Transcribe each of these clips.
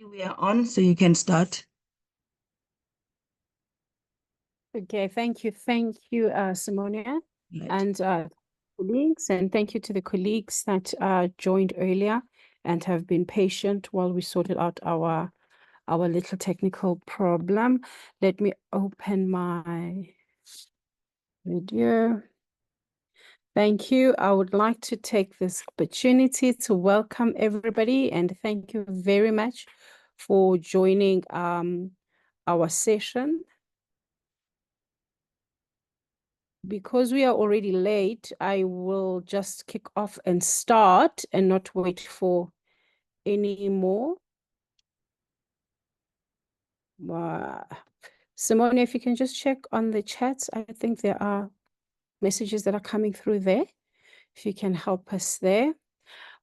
We are on, so you can start. Okay, thank you, Simonia, Right. and colleagues, and thank you to the colleagues that joined earlier and have been patient while we sorted out our little technical problem. Let me open my video. Thank you. I would like to take this opportunity to welcome everybody and thank you very much for joining our session. Because we are already late, I will just kick off and start and not wait for any more. Simone, if you can just check on the chats, I think there are messages that are coming through there. If you can help us there.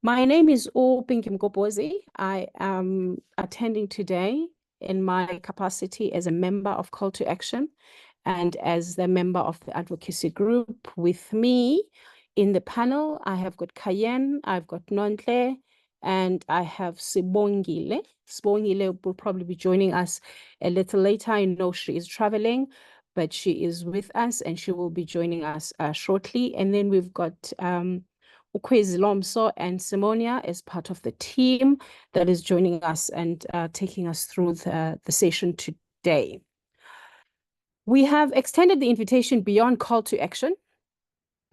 My name is Pinky Mgobozi. I am attending today in my capacity as a member of Call to Action and as the member of the advocacy group. With me in the panel, I have got Kayen, I've got Nontle, and I have Sibongile. Sibongile will probably be joining us a little later. I know she is traveling, but she is with us and she will be joining us shortly. And then we've got Ukwezi Lomso and Simonia as part of the team that is joining us and taking us through the session today. We have extended the invitation beyond call to action.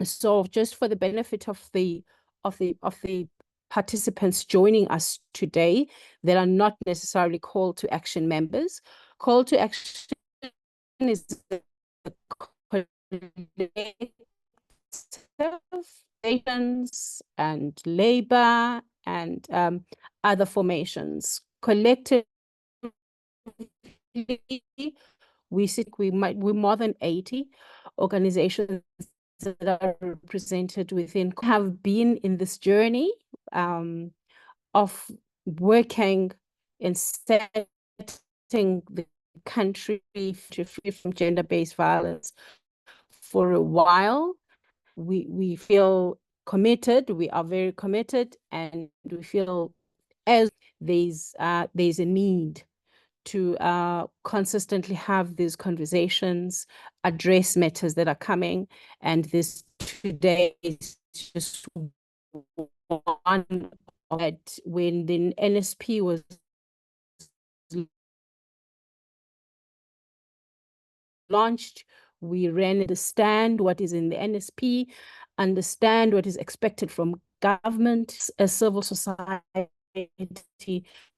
So just for the benefit of the participants joining us today that are not necessarily call to action members, call to action is the and labor and other formations. Collectively, we're more than 80 organizations that are represented within, have been in this journey of working in setting the country free from gender-based violence for a while. We feel committed, we are very committed, and we feel as there's a need to consistently have these conversations, address matters that are coming, and this today is just one of it. When the NSP was launched, we ran the stand, what is in the NSP, understand what is expected from government, a civil society,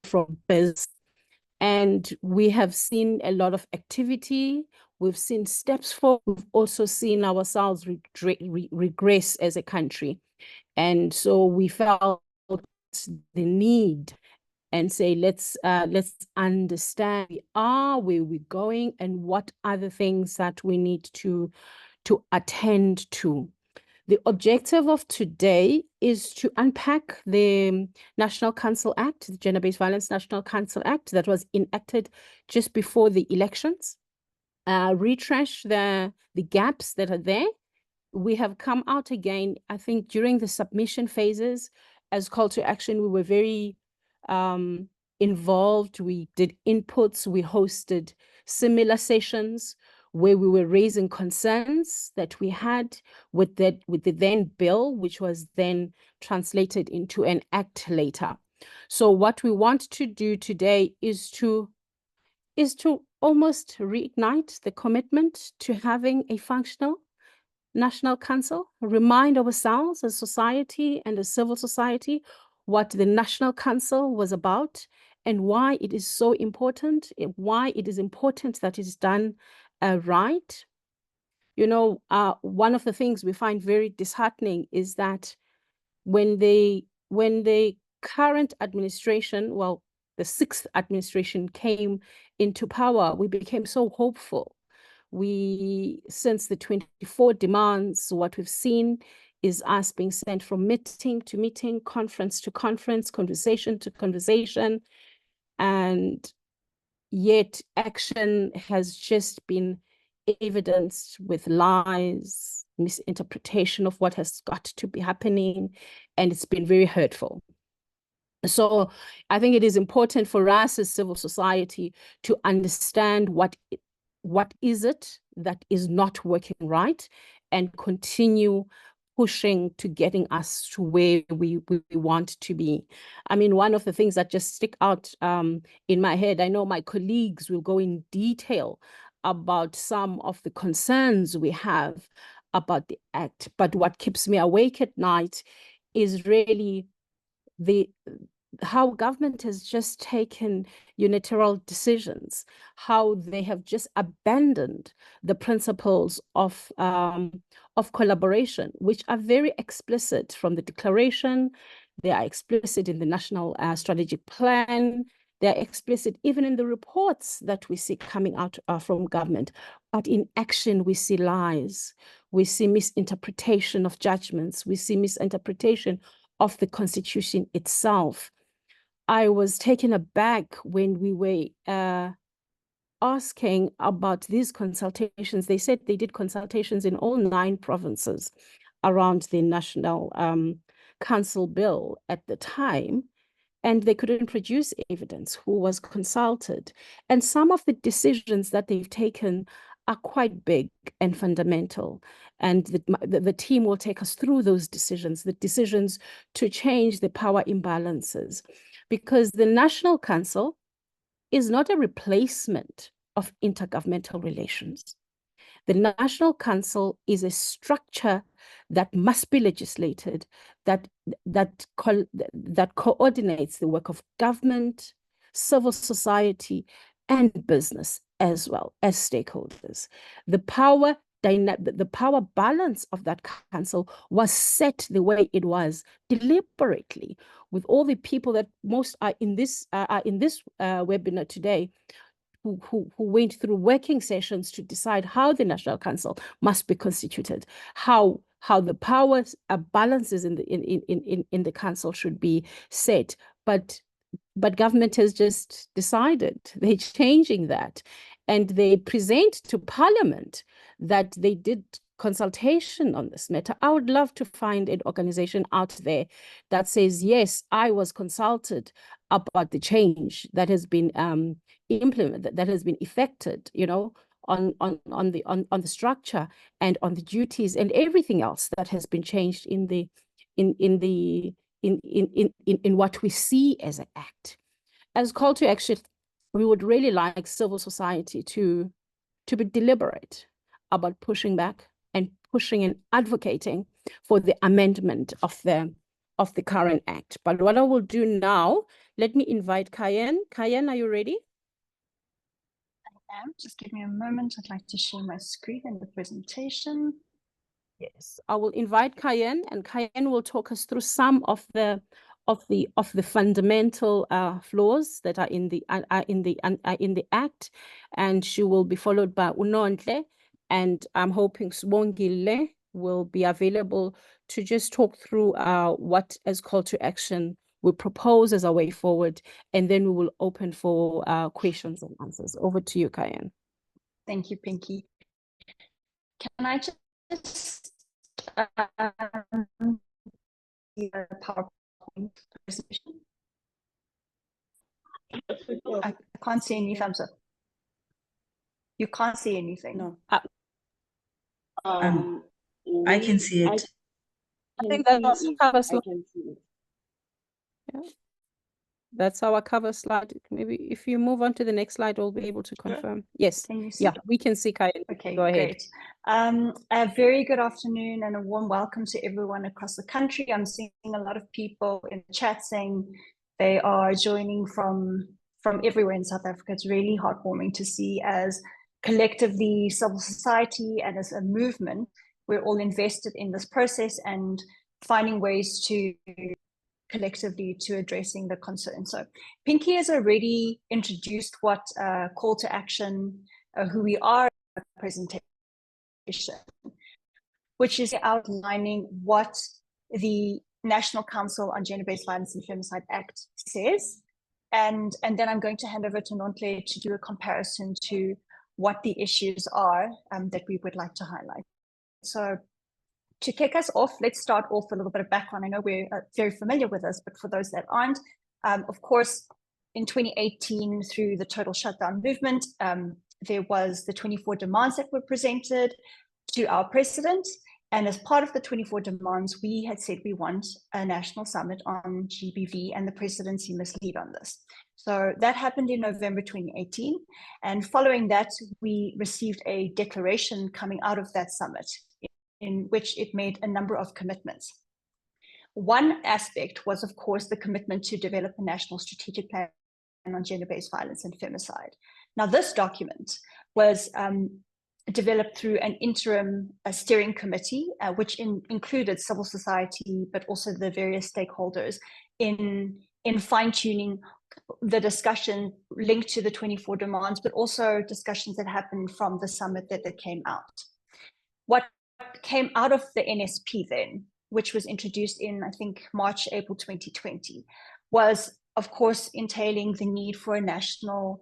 from business. And we have seen a lot of activity. We've seen steps forward. We've also seen ourselves regress as a country. And so we felt the need and say, let's understand where we're going and what are the things that we need to attend to. The objective of today is to unpack the National Council Act, the Gender-Based Violence National Council Act that was enacted just before the elections, retrash the gaps that are there. We have come out again, I think, during the submission phases as call to action. We were very involved. We did inputs. We hosted similar sessions where we were raising concerns that we had with the then bill, which was then translated into an act later. So what we want to do today is to almost reignite the commitment to having a functional National Council, remind ourselves as society and as civil society what the National Council was about and why it is so important, why it is important that it is done right. You know, one of the things we find very disheartening is that when the current administration, well, the 6th administration came into power, we became so hopeful. Since the 24 demands, what we've seen is us being sent from meeting to meeting, conference to conference, conversation to conversation, and yet action has just been evidenced with lies, misinterpretation of what has got to be happening, and it's been very hurtful. So I think it is important for us as civil society to understand what is it that is not working right, and continue pushing to getting us to where we want to be. I mean, one of the things that just stick out in my head, I know my colleagues will go in detail about some of the concerns we have about the act, but what keeps me awake at night is really how government has just taken unilateral decisions, how they have just abandoned the principles of collaboration, which are very explicit from the declaration. They are explicit in the national strategic plan. They are explicit even in the reports that we see coming out from government. But in action, we see lies. We see misinterpretation of judgments. We see misinterpretation of the Constitution itself. I was taken aback when we were asking about these consultations. They said they did consultations in all 9 provinces around the National Council bill at the time, and they couldn't produce evidence who was consulted. And some of the decisions that they've taken are quite big and fundamental. And the team will take us through those decisions, the decisions to change the power imbalances, because the National Council is not a replacement of intergovernmental relations. The National Council is a structure that must be legislated, that coordinates the work of government, civil society, and business, as well as stakeholders. The power balance of that council was set the way it was deliberately, with all the people that most are in this webinar today, who went through working sessions to decide how the National Council must be constituted, how the powers balances in the council should be set. But government has just decided they're changing that, and they present to Parliament that they did consultation on this matter. I would love to find an organization out there that says, yes, I was consulted about the change that has been implemented, that has been effected, on the structure and on the duties and everything else that has been changed in what we see as an act. As call to action, we would really like civil society to be deliberate about pushing back and pushing and advocating for the amendment of the current act. But what I will do now, let me invite Cayenne. Cayenne, are you ready? I am. Just give me a moment. I'd like to share my screen and the presentation. Yes, I will invite Cayenne, and Cayenne will talk us through some of the fundamental flaws that are in the act, and she will be followed by Unontle, and I'm hoping Sibongile will be available to just talk through what as call to action we propose as a way forward, and then we will open for questions and answers. Over to you, Cayenne. Thank you, Pinky. Can I just PowerPoint presentation? I can't see any thumbs up. You can't see anything. No. I can see it. I think that's cover slide. Yeah. That's our cover slide. Maybe if you move on to the next slide, we'll be able to confirm. Yes. Can you see? Yeah, we can see Cayenne. Okay, go ahead. Great. A very good afternoon and a warm welcome to everyone across the country. I'm seeing a lot of people in the chat saying they are joining from everywhere in South Africa. It's really heartwarming to see, as collectively civil society and as a movement, we're all invested in this process and finding ways to collectively to addressing the concern. So Pinky has already introduced what call to action, who we are, presentation, which is outlining what the National Council on Gender-Based Violence and Femicide Act says. And then I'm going to hand over to Nontle to do a comparison to what the issues are that we would like to highlight. So to kick us off, let's start off with a little bit of background. I know we're very familiar with this, but for those that aren't, Of course, in 2018, through the total shutdown movement, there was the 24 demands that were presented to our president. And as part of the 24 demands, we had said we want a national summit on GBV, and the presidency must lead on this. So that happened in November 2018. And following that, we received a declaration coming out of that summit in which it made a number of commitments. One aspect was, of course, the commitment to develop a national strategic plan on gender-based violence and femicide. Now, this document was developed through an interim steering committee, which included civil society, but also the various stakeholders in fine-tuning the discussion linked to the 24 demands, but also discussions that happened from the summit that came out. What came out of the NSP then, which was introduced in, I think, March, April 2020, was, of course, entailing the need for a national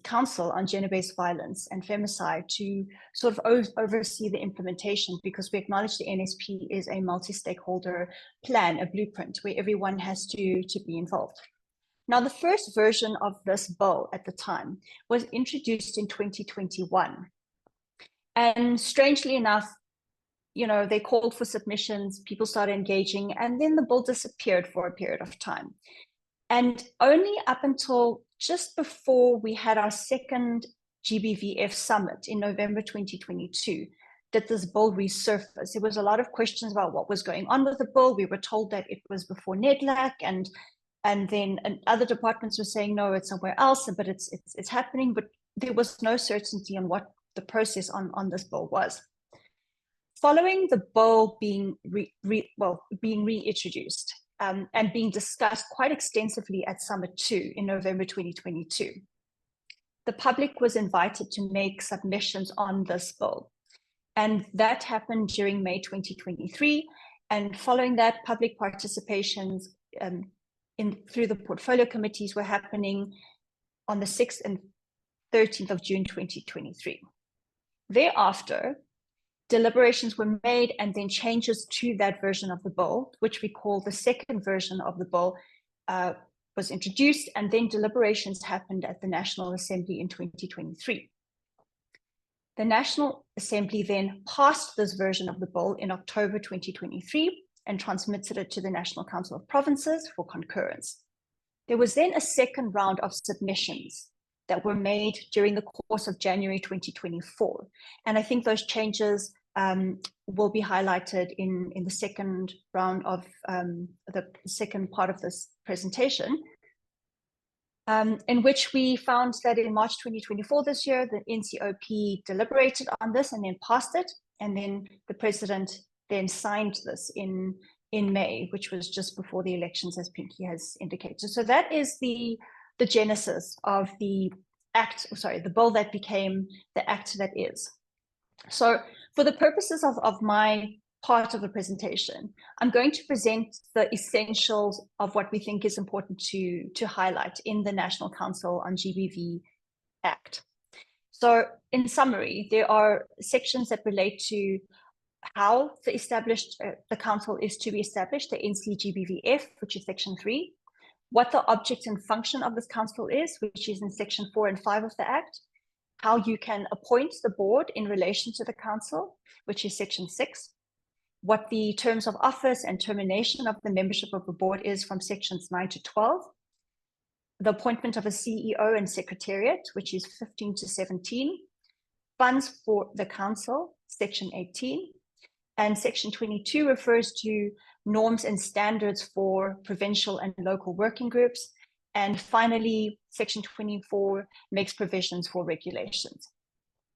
council on gender-based violence and femicide to sort of oversee the implementation, because we acknowledge the NSP is a multi-stakeholder plan, a blueprint where everyone has to be involved. Now, the first version of this bill at the time was introduced in 2021. And strangely enough, you know, they called for submissions, people started engaging, and then the bill disappeared for a period of time. And only up until just before we had our second GBVF summit in November 2022 did this bill resurface. There was a lot of questions about what was going on with the bill. We were told that it was before NEDLAC, and then other departments were saying, no, it's somewhere else, but it's happening. But there was no certainty on what the process on this bill was. Following the bill being reintroduced and being discussed quite extensively at Summit 2 in November 2022, the public was invited to make submissions on this bill. And that happened during May 2023. And following that, public participations through the portfolio committees were happening on the 6th and 13th of June 2023. Thereafter, deliberations were made, and then changes to that version of the bill, which we call the second version of the bill, was introduced, and then deliberations happened at the National Assembly in 2023. The National Assembly then passed this version of the bill in October 2023 and transmitted it to the National Council of Provinces for concurrence. There was then a second round of submissions that were made during the course of January 2024. And I think those changes will be highlighted in the second round of the second part of this presentation, in which we found that in March 2024 this year, the NCOP deliberated on this and then passed it. And then the president then signed this in May, which was just before the elections, as Pinky has indicated. So that is the genesis of the the bill that became the act that is. So for the purposes of my part of the presentation, I'm going to present the essentials of what we think is important to highlight in the National Council on GBV Act. So in summary, there are sections that relate to how the council is to be established, the NCGBVF, which is section 3, what the object and function of this council is, which is in section 4 and 5 of the Act, how you can appoint the board in relation to the council, which is section 6, what the terms of office and termination of the membership of the board is from sections 9 to 12, the appointment of a CEO and secretariat, which is 15 to 17, funds for the council, section 18, and section 22 refers to norms and standards for provincial and local working groups. And finally, section 24 makes provisions for regulations.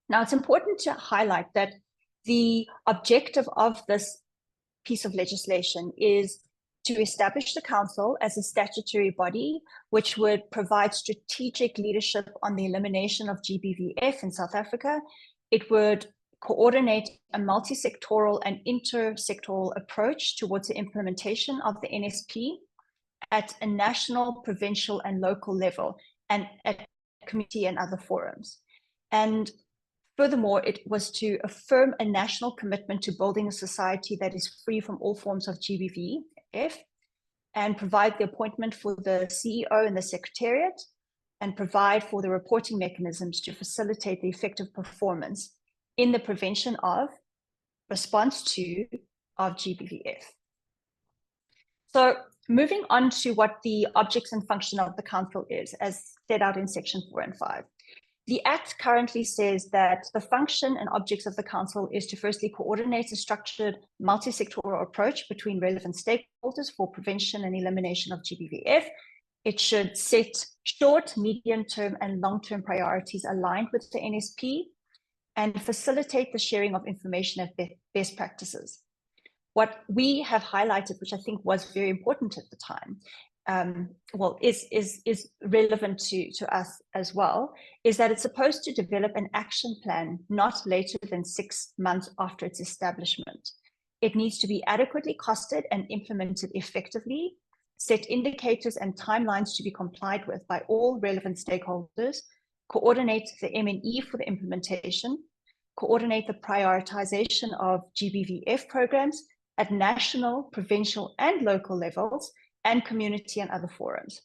Now, it's important to highlight that the objective of this piece of legislation is to establish the council as a statutory body, which would provide strategic leadership on the elimination of GBVF in South Africa. It would coordinate a multi-sectoral and inter-sectoral approach towards the implementation of the NSP at a national, provincial, and local level, and at committee and other forums. And furthermore, it was to affirm a national commitment to building a society that is free from all forms of GBVF, and provide the appointment for the CEO and the Secretariat, and provide for the reporting mechanisms to facilitate the effective performance in the prevention of, response to, of GBVF. So moving on to what the objects and function of the Council is, as set out in section 4 and 5. The Act currently says that the function and objects of the Council is to firstly coordinate a structured multi-sectoral approach between relevant stakeholders for prevention and elimination of GBVF. It should set short, medium-term, and long-term priorities aligned with the NSP and facilitate the sharing of information and best practices. What we have highlighted, which I think was very important at the time, is relevant to us as well, is that it's supposed to develop an action plan not later than 6 months after its establishment. It needs to be adequately costed and implemented effectively, set indicators and timelines to be complied with by all relevant stakeholders, coordinate the M&E for the implementation, coordinate the prioritization of GBVF programs at national, provincial, and local levels, and community and other forums.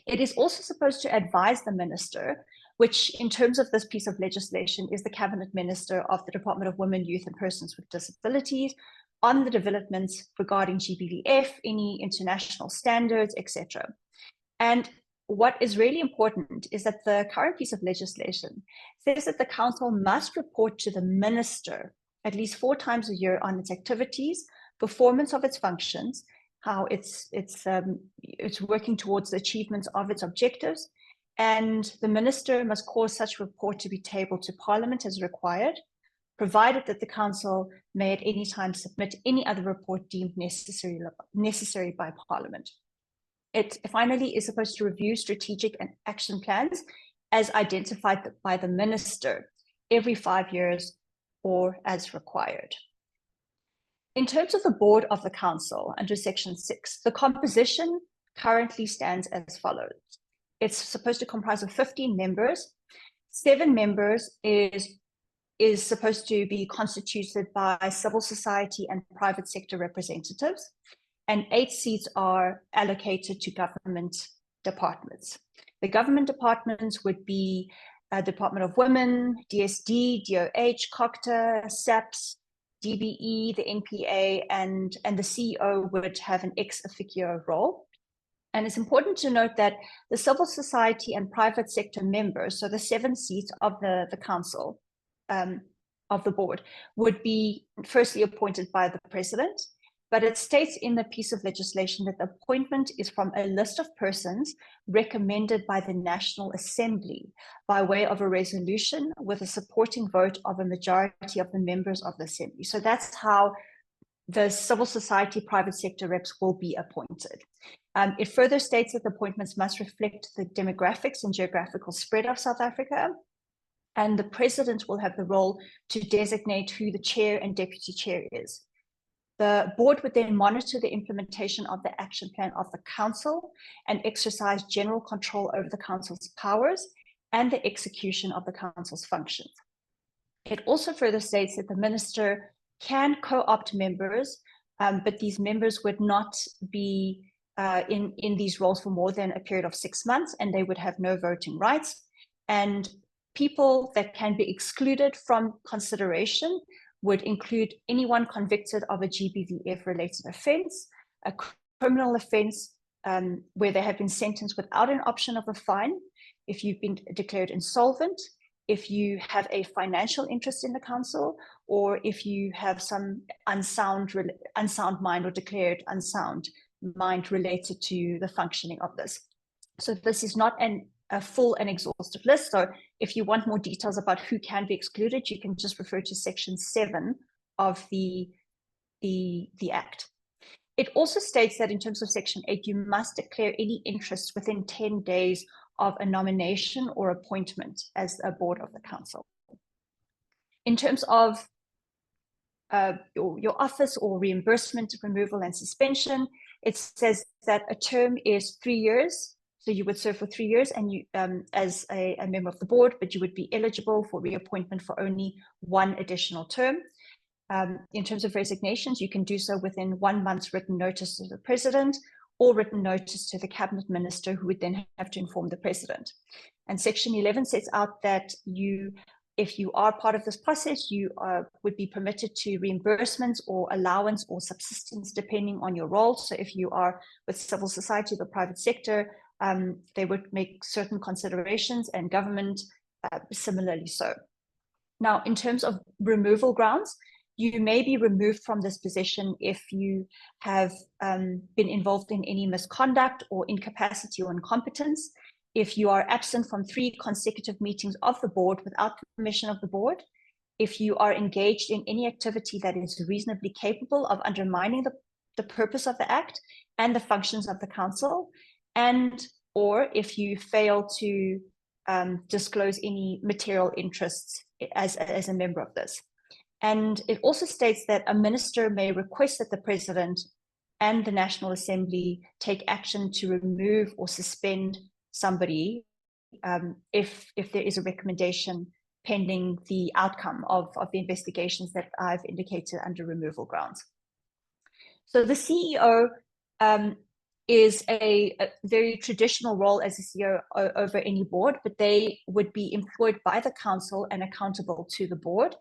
It is also supposed to advise the minister, which in terms of this piece of legislation is the Cabinet Minister of the Department of Women, Youth and Persons with Disabilities, on the developments regarding GBVF, any international standards, etc. And what is really important is that the current piece of legislation says that the Council must report to the minister at least 4 times a year on its activities, performance of its functions, how it's working towards the achievements of its objectives, and the minister must cause such report to be tabled to Parliament as required, provided that the Council may at any time submit any other report deemed necessary by Parliament. It finally is supposed to review strategic and action plans as identified by the minister every 5 years or as required. In terms of the board of the Council under section 6, the composition currently stands as follows. It's supposed to comprise of 15 members. 7 members is supposed to be constituted by civil society and private sector representatives, and 8 seats are allocated to government departments. The government departments would be Department of Women, DSD, DOH, COCTA, SAPS, DBE, the NPA, and the CEO would have an ex officio role. And it's important to note that the civil society and private sector members, so the 7 seats of the Council, of the board, would be firstly appointed by the President, but it states in the piece of legislation that the appointment is from a list of persons recommended by the National Assembly by way of a resolution with a supporting vote of a majority of the members of the Assembly. So that's how the civil society, private sector reps will be appointed. It further states that the appointments must reflect the demographics and geographical spread of South Africa, and the President will have the role to designate who the chair and deputy chair is. The board would then monitor the implementation of the action plan of the Council and exercise general control over the Council's powers and the execution of the Council's functions. It also further states that the minister can co-opt members, but these members would not be in these roles for more than a period of 6 months, and they would have no voting rights. And people that can be excluded from consideration would include anyone convicted of a GBVF-related offence, a criminal offence where they have been sentenced without an option of a fine, if you've been declared insolvent, if you have a financial interest in the Council, or if you have some unsound mind or declared unsound mind related to the functioning of this. So this is not a full and exhaustive list. So if you want more details about who can be excluded, you can just refer to section 7 of the Act. It also states that in terms of section 8, you must declare any interest within 10 days of a nomination or appointment as a board of the Council. In terms of your office or reimbursement, removal and suspension, it says that a term is 3 years. So you would serve for 3 years and you as a member of the board, but you would be eligible for reappointment for only 1 additional term. In terms of resignations, you can do so within 1 month's written notice to the President, or written notice to the cabinet minister, who would then have to inform the president. And Section 11 sets out that if you are part of this process, you would be permitted to reimbursements or allowance or subsistence depending on your role. So if you are with civil society, the private sector, they would make certain considerations, and government similarly so. Now, in terms of removal grounds, you may be removed from this position if you have been involved in any misconduct or incapacity or incompetence, if you are absent from 3 consecutive meetings of the board without permission of the board, if you are engaged in any activity that is reasonably capable of undermining the purpose of the act and the functions of the council, and or if you fail to disclose any material interests as a member of this. And it also states that a minister may request that the president and the National Assembly take action to remove or suspend somebody if there is a recommendation pending the outcome of the investigations that I've indicated under removal grounds. So the CEO is a very traditional role as a CEO over any board, but they would be employed by the council and accountable to the board,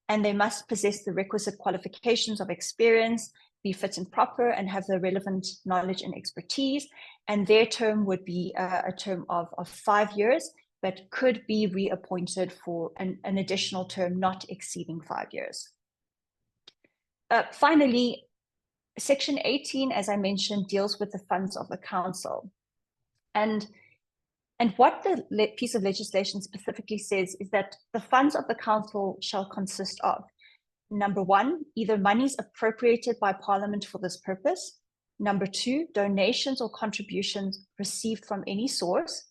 and they must possess the requisite qualifications of experience, be fit and proper, and have the relevant knowledge and expertise. And their term would be a term of 5 years, but could be reappointed for an additional term not exceeding 5 years. Finally, Section 18, as I mentioned, deals with the funds of the council. And what the piece of legislation specifically says is that the funds of the council shall consist of, number 1, either monies appropriated by Parliament for this purpose. Number 2, donations or contributions received from any source.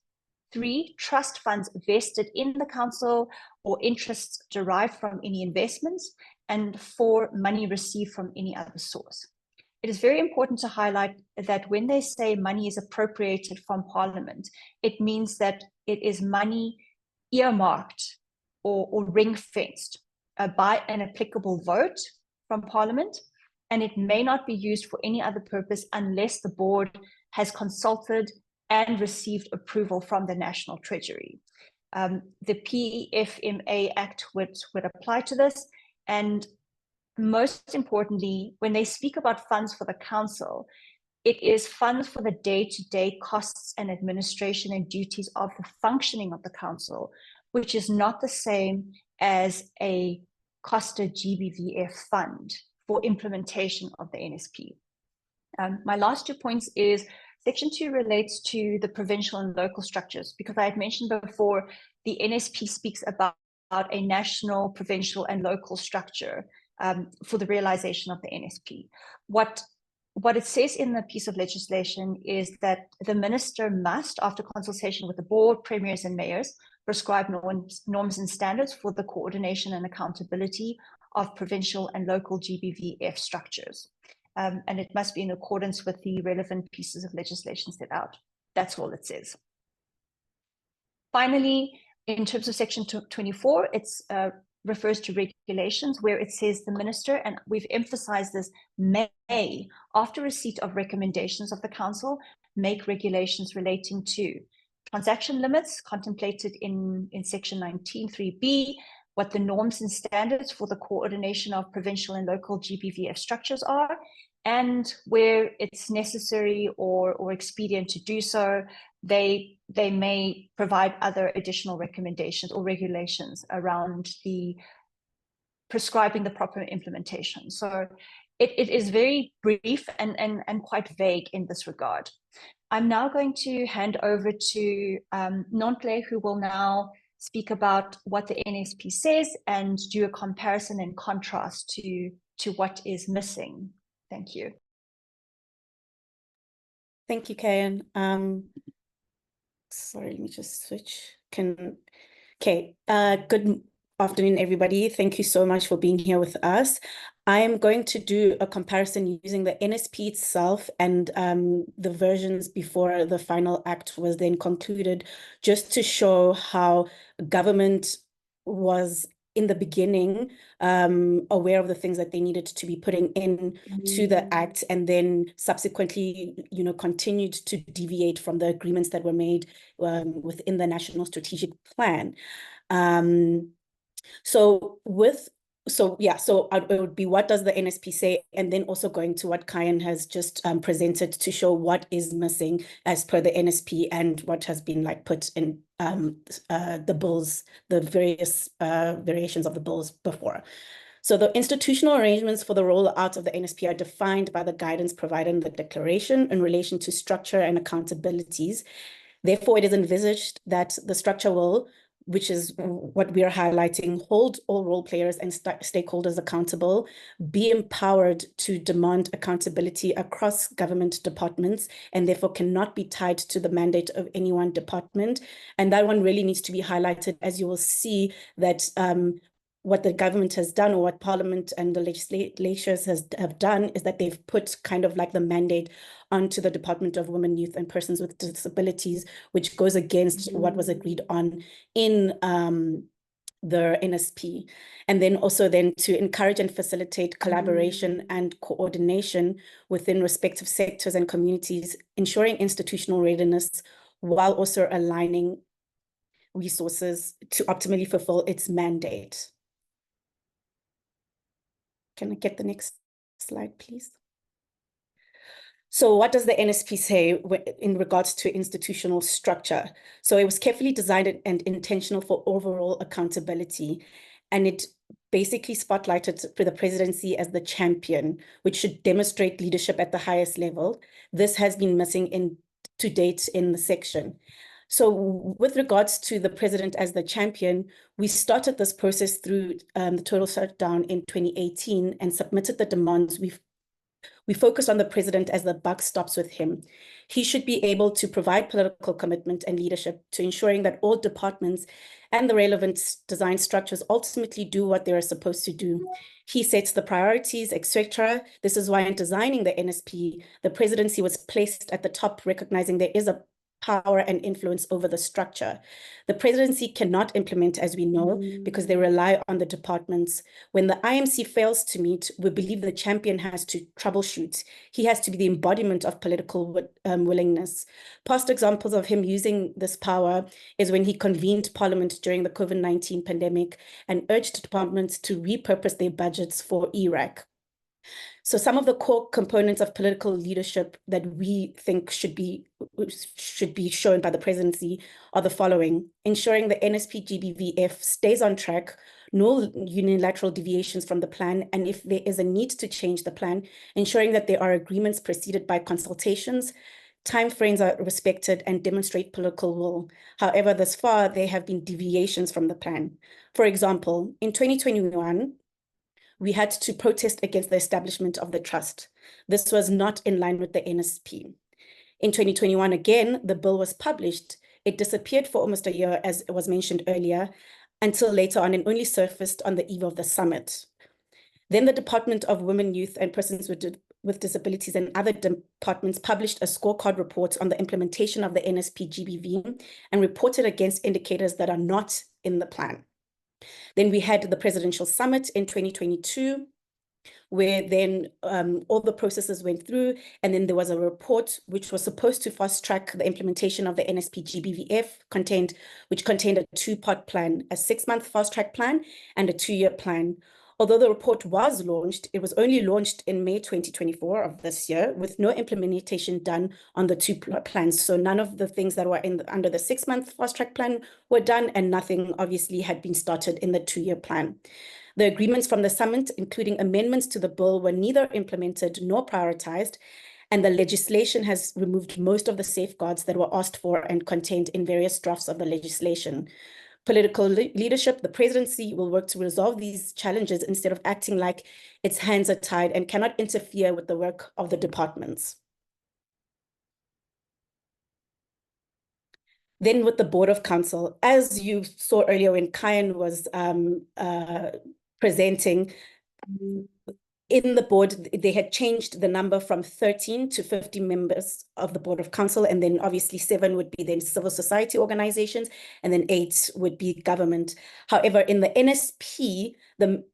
3, trust funds vested in the council or interests derived from any investments. And 4, money received from any other source. It is very important to highlight that when they say money is appropriated from Parliament, it means that it is money earmarked or ring-fenced by an applicable vote from Parliament, and it may not be used for any other purpose unless the board has consulted and received approval from the National Treasury. The PFMA Act would apply to this, and most importantly, when they speak about funds for the council, it is funds for the day-to-day costs and administration and duties of the functioning of the council, which is not the same as a Costa GBVF fund for implementation of the NSP. My last 2 points is Section 2 relates to the provincial and local structures, because I had mentioned before, the NSP speaks about a national, provincial, and local structure for the realization of the NSP. What it says in the piece of legislation is that the minister must, after consultation with the board, premiers, and mayors, prescribe norms and standards for the coordination and accountability of provincial and local GBVF structures. And it must be in accordance with the relevant pieces of legislation set out. That's all it says. Finally, in terms of Section 24, it's refers to regulations, where it says the minister, and we've emphasized this, may, after receipt of recommendations of the council, make regulations relating to transaction limits contemplated in Section 19(3)(b), what the norms and standards for the coordination of provincial and local GBVF structures are, and where it's necessary or expedient to do so, they may provide other additional recommendations or regulations around the prescribing the proper implementation. So it is very brief and quite vague in this regard. I'm now going to hand over to Nontle, who will now speak about what the NSP says and do a comparison and contrast to what is missing. Thank you. Thank you, Kayan. Sorry, let me just switch. Good afternoon, everybody. Thank you so much for being here with us. I am going to do a comparison using the NSP itself and the versions before the final act was then concluded, just to show how government was in the beginning aware of the things that they needed to be putting in to the act, and then subsequently, continued to deviate from the agreements that were made within the National Strategic Plan. So it would be, what does the NSP say? And then also going to what Kyan has just presented to show what is missing as per the NSP and what has been put in the bills, the various variations of the bills before. So the institutional arrangements for the rollout of the NSP are defined by the guidance provided in the declaration in relation to structure and accountabilities. Therefore, it is envisaged that the structure will, which is what we are highlighting, hold all role players and stakeholders accountable, be empowered to demand accountability across government departments, and therefore cannot be tied to the mandate of any one department. And that one really needs to be highlighted, as you will see that what the government has done, or what Parliament and the legislatures have done, is that they've put kind of the mandate onto the Department of Women, Youth and Persons with Disabilities, which goes against what was agreed on in the NSP. And then also to encourage and facilitate collaboration and coordination within respective sectors and communities, ensuring institutional readiness while also aligning resources to optimally fulfill its mandate. Can I get the next slide, please? So what does the NSP say in regards to institutional structure? So it was carefully designed and intentional for overall accountability, and it basically spotlighted for the presidency as the champion, which should demonstrate leadership at the highest level. This has been missing to date in the section. So with regards to the president as the champion, we started this process through the total shutdown in 2018 and submitted the demands. We focused on the president as the buck stops with him. He should be able to provide political commitment and leadership to ensuring that all departments and the relevant design structures ultimately do what they are supposed to do. He sets the priorities, etc. This is why in designing the NSP, the presidency was placed at the top, recognizing there is a power and influence over the structure. The presidency cannot implement, as we know, because they rely on the departments. When the IMC fails to meet, we believe the champion has to troubleshoot. He has to be the embodiment of political willingness. Past examples of him using this power is when he convened Parliament during the COVID-19 pandemic and urged departments to repurpose their budgets for Iraq. So some of the core components of political leadership that we think should be shown by the presidency are the following: ensuring the NSP GBVF stays on track, no unilateral deviations from the plan, and if there is a need to change the plan, ensuring that there are agreements preceded by consultations, timeframes are respected, and demonstrate political will. However, thus far, there have been deviations from the plan. For example, in 2021, we had to protest against the establishment of the trust. This was not in line with the NSP. In 2021, again, the bill was published. It disappeared for almost a year, as was mentioned earlier, until later on, and only surfaced on the eve of the summit. Then the Department of Women, Youth and Persons with Disabilities and other departments published a scorecard report on the implementation of the NSP GBV and reported against indicators that are not in the plan. Then we had the presidential summit in 2022, where then all the processes went through, and then there was a report which was supposed to fast track the implementation of the NSP GBVF, which contained a two-part plan, a 6-month fast track plan and a 2-year plan. Although the report was launched, it was only launched in May 2024 of this year, with no implementation done on the 2 plans. So none of the things that were under the 6-month fast track plan were done, and nothing obviously had been started in the 2-year plan. The agreements from the summit, including amendments to the bill, were neither implemented nor prioritized, and the legislation has removed most of the safeguards that were asked for and contained in various drafts of the legislation. Political leadership, the presidency, will work to resolve these challenges instead of acting like its hands are tied and cannot interfere with the work of the departments. Then with the Board of Council, as you saw earlier when Kyan was presenting, in the board, they had changed the number from 13 to 50 members of the Board of Council, and then obviously 7 would be then civil society organizations, and then 8 would be government. However, in the NSP,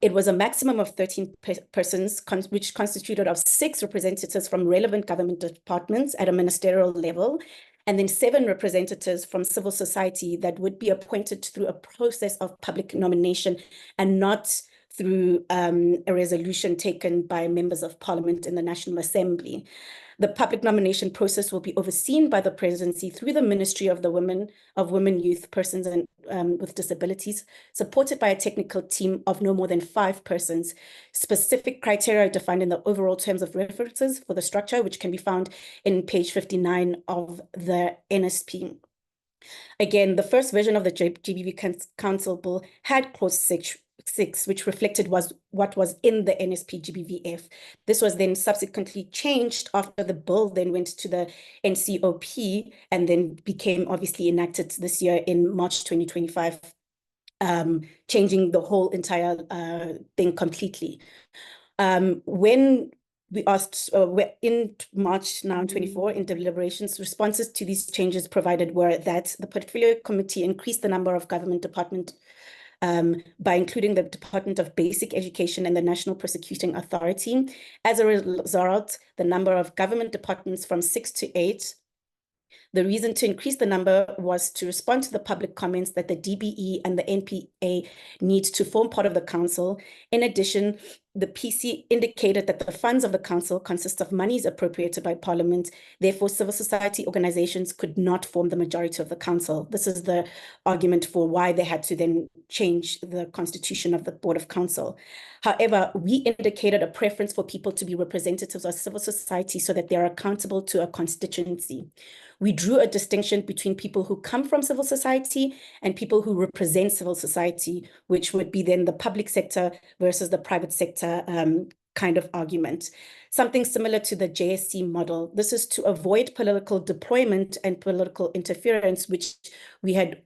it was a maximum of 13 persons, which constituted of 6 representatives from relevant government departments at a ministerial level, and then 7 representatives from civil society that would be appointed through a process of public nomination and not through a resolution taken by members of parliament in the National Assembly. The public nomination process will be overseen by the presidency through the Ministry of Women, Youth, Persons and with Disabilities, supported by a technical team of no more than 5 persons. Specific criteria are defined in the overall terms of references for the structure, which can be found in page 59 of the NSP. Again, the first version of the GBV Council Bill had clause 6, which reflected what was in the NSP GBVF. This was then subsequently changed after the bill then went to the NCOP and then became obviously enacted this year in March 2025, changing the whole entire thing completely. When we asked in March now 24 in deliberations, responses to these changes provided were that the Portfolio Committee increased the number of government department by including the Department of Basic Education and the National Prosecuting Authority. As a result, the number of government departments from 6 to 8. The reason to increase the number was to respond to the public comments that the DBE and the NPA need to form part of the council. In addition, the PC indicated that the funds of the council consist of monies appropriated by Parliament. Therefore, civil society organizations could not form the majority of the council. This is the argument for why they had to then change the constitution of the Board of Council. However, we indicated a preference for people to be representatives of civil society so that they are accountable to a constituency. We drew a distinction between people who come from civil society and people who represent civil society, which would be then the public sector versus the private sector kind of argument. Something similar to the JSC model. This is to avoid political deployment and political interference, which we had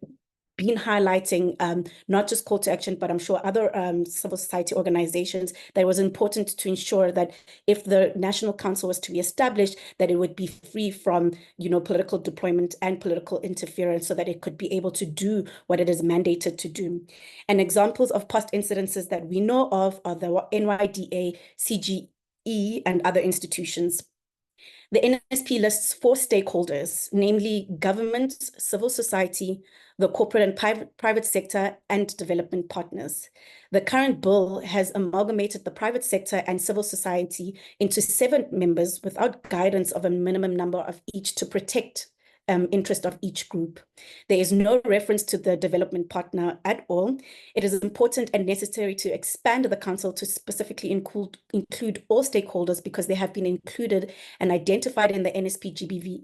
been highlighting, not just Call to Action, but I'm sure other civil society organizations, that it was important to ensure that if the National Council was to be established, that it would be free from, political deployment and political interference so that it could be able to do what it is mandated to do. And examples of past incidences that we know of are the NYDA, CGE, and other institutions. The NSP lists 4 stakeholders, namely government, civil society, the corporate and private sector, and development partners. The current bill has amalgamated the private sector and civil society into 7 members without guidance of a minimum number of each to protect interest of each group. There is no reference to the development partner at all. It is important and necessary to expand the council to specifically include all stakeholders because they have been included and identified in the NSP GBV.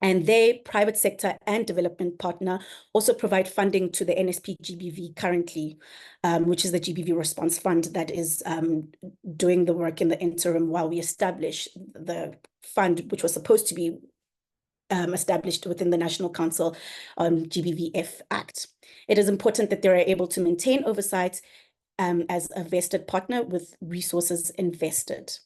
And they, private sector and development partner, also provide funding to the NSP GBV currently, which is the GBV Response Fund that is doing the work in the interim while we establish the fund, which was supposed to be established within the National Council on GBVF Act. It is important that they are able to maintain oversight as a vested partner with resources invested.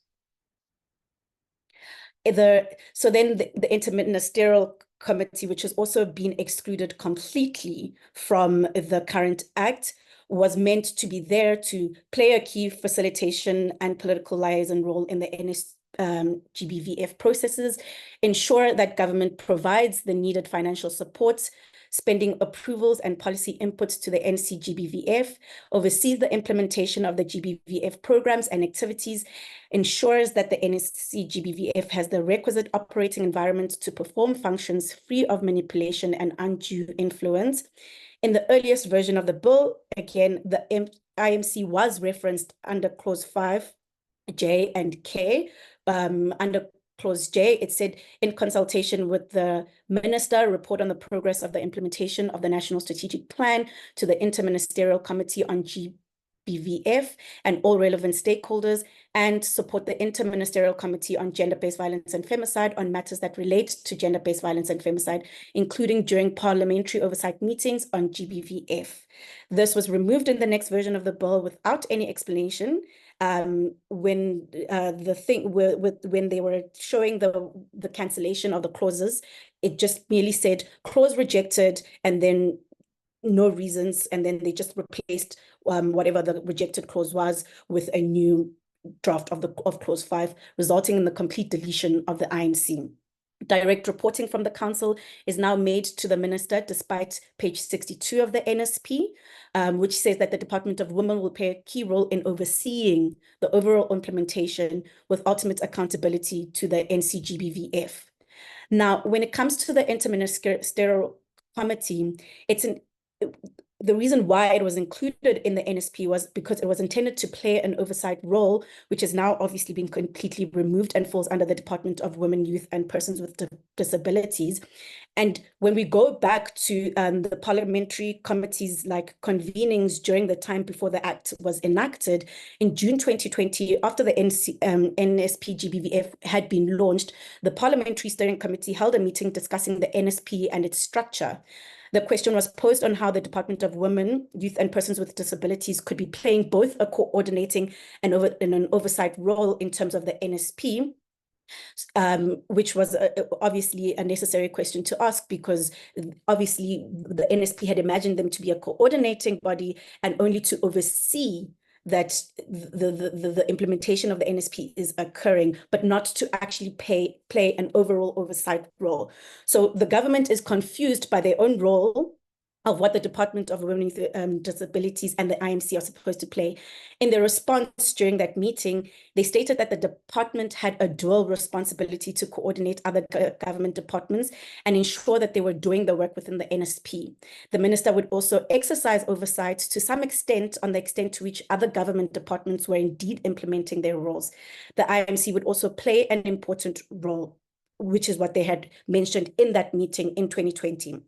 So then the Interministerial Committee, which has also been excluded completely from the current act, was meant to be there to play a key facilitation and political liaison role in the GBVF processes, ensure that government provides the needed financial support, spending approvals and policy inputs to the NCGBVF, oversees the implementation of the GBVF programs and activities, ensures that the NCGBVF has the requisite operating environment to perform functions free of manipulation and undue influence. In the earliest version of the bill, again, the IMC was referenced under clause 5, J and K. Under clause J, it said, in consultation with the minister, report on the progress of the implementation of the National Strategic Plan to the Interministerial Committee on GBVF and all relevant stakeholders, and support the Interministerial Committee on Gender-Based Violence and Femicide on matters that relate to gender-based violence and femicide, including during parliamentary oversight meetings on GBVF. This was removed in the next version of the bill without any explanation, when when they were showing the cancellation of the clauses, it just merely said clause rejected and then no reasons, and then they just replaced whatever the rejected clause was with a new draft of clause 5, resulting in the complete deletion of the IMC. Direct reporting from the council is now made to the minister, despite page 62 of the NSP, which says that the Department of Women will play a key role in overseeing the overall implementation with ultimate accountability to the NCGBVF. Now, when it comes to the interministerial committee, the reason why it was included in the NSP was because it was intended to play an oversight role, which has now obviously been completely removed and falls under the Department of Women, Youth and Persons with Disabilities. And when we go back to the parliamentary committees like convenings during the time before the act was enacted, in June 2020, after the NSP-GBVF had been launched, the Parliamentary Steering Committee held a meeting discussing the NSP and its structure. The question was posed on how the Department of Women, Youth and Persons with Disabilities could be playing both a coordinating and an oversight role in terms of the NSP, which was obviously a necessary question to ask, because obviously the NSP had imagined them to be a coordinating body and only to oversee that the implementation of the NSP is occurring, but not to actually play an overall oversight role. So the government is confused by their own role of what the Department of Women with Disabilities and the IMC are supposed to play. In their response during that meeting, they stated that the department had a dual responsibility to coordinate other government departments and ensure that they were doing the work within the NSP. The minister would also exercise oversight to some extent on the extent to which other government departments were indeed implementing their roles. The IMC would also play an important role, which is what they had mentioned in that meeting in 2020.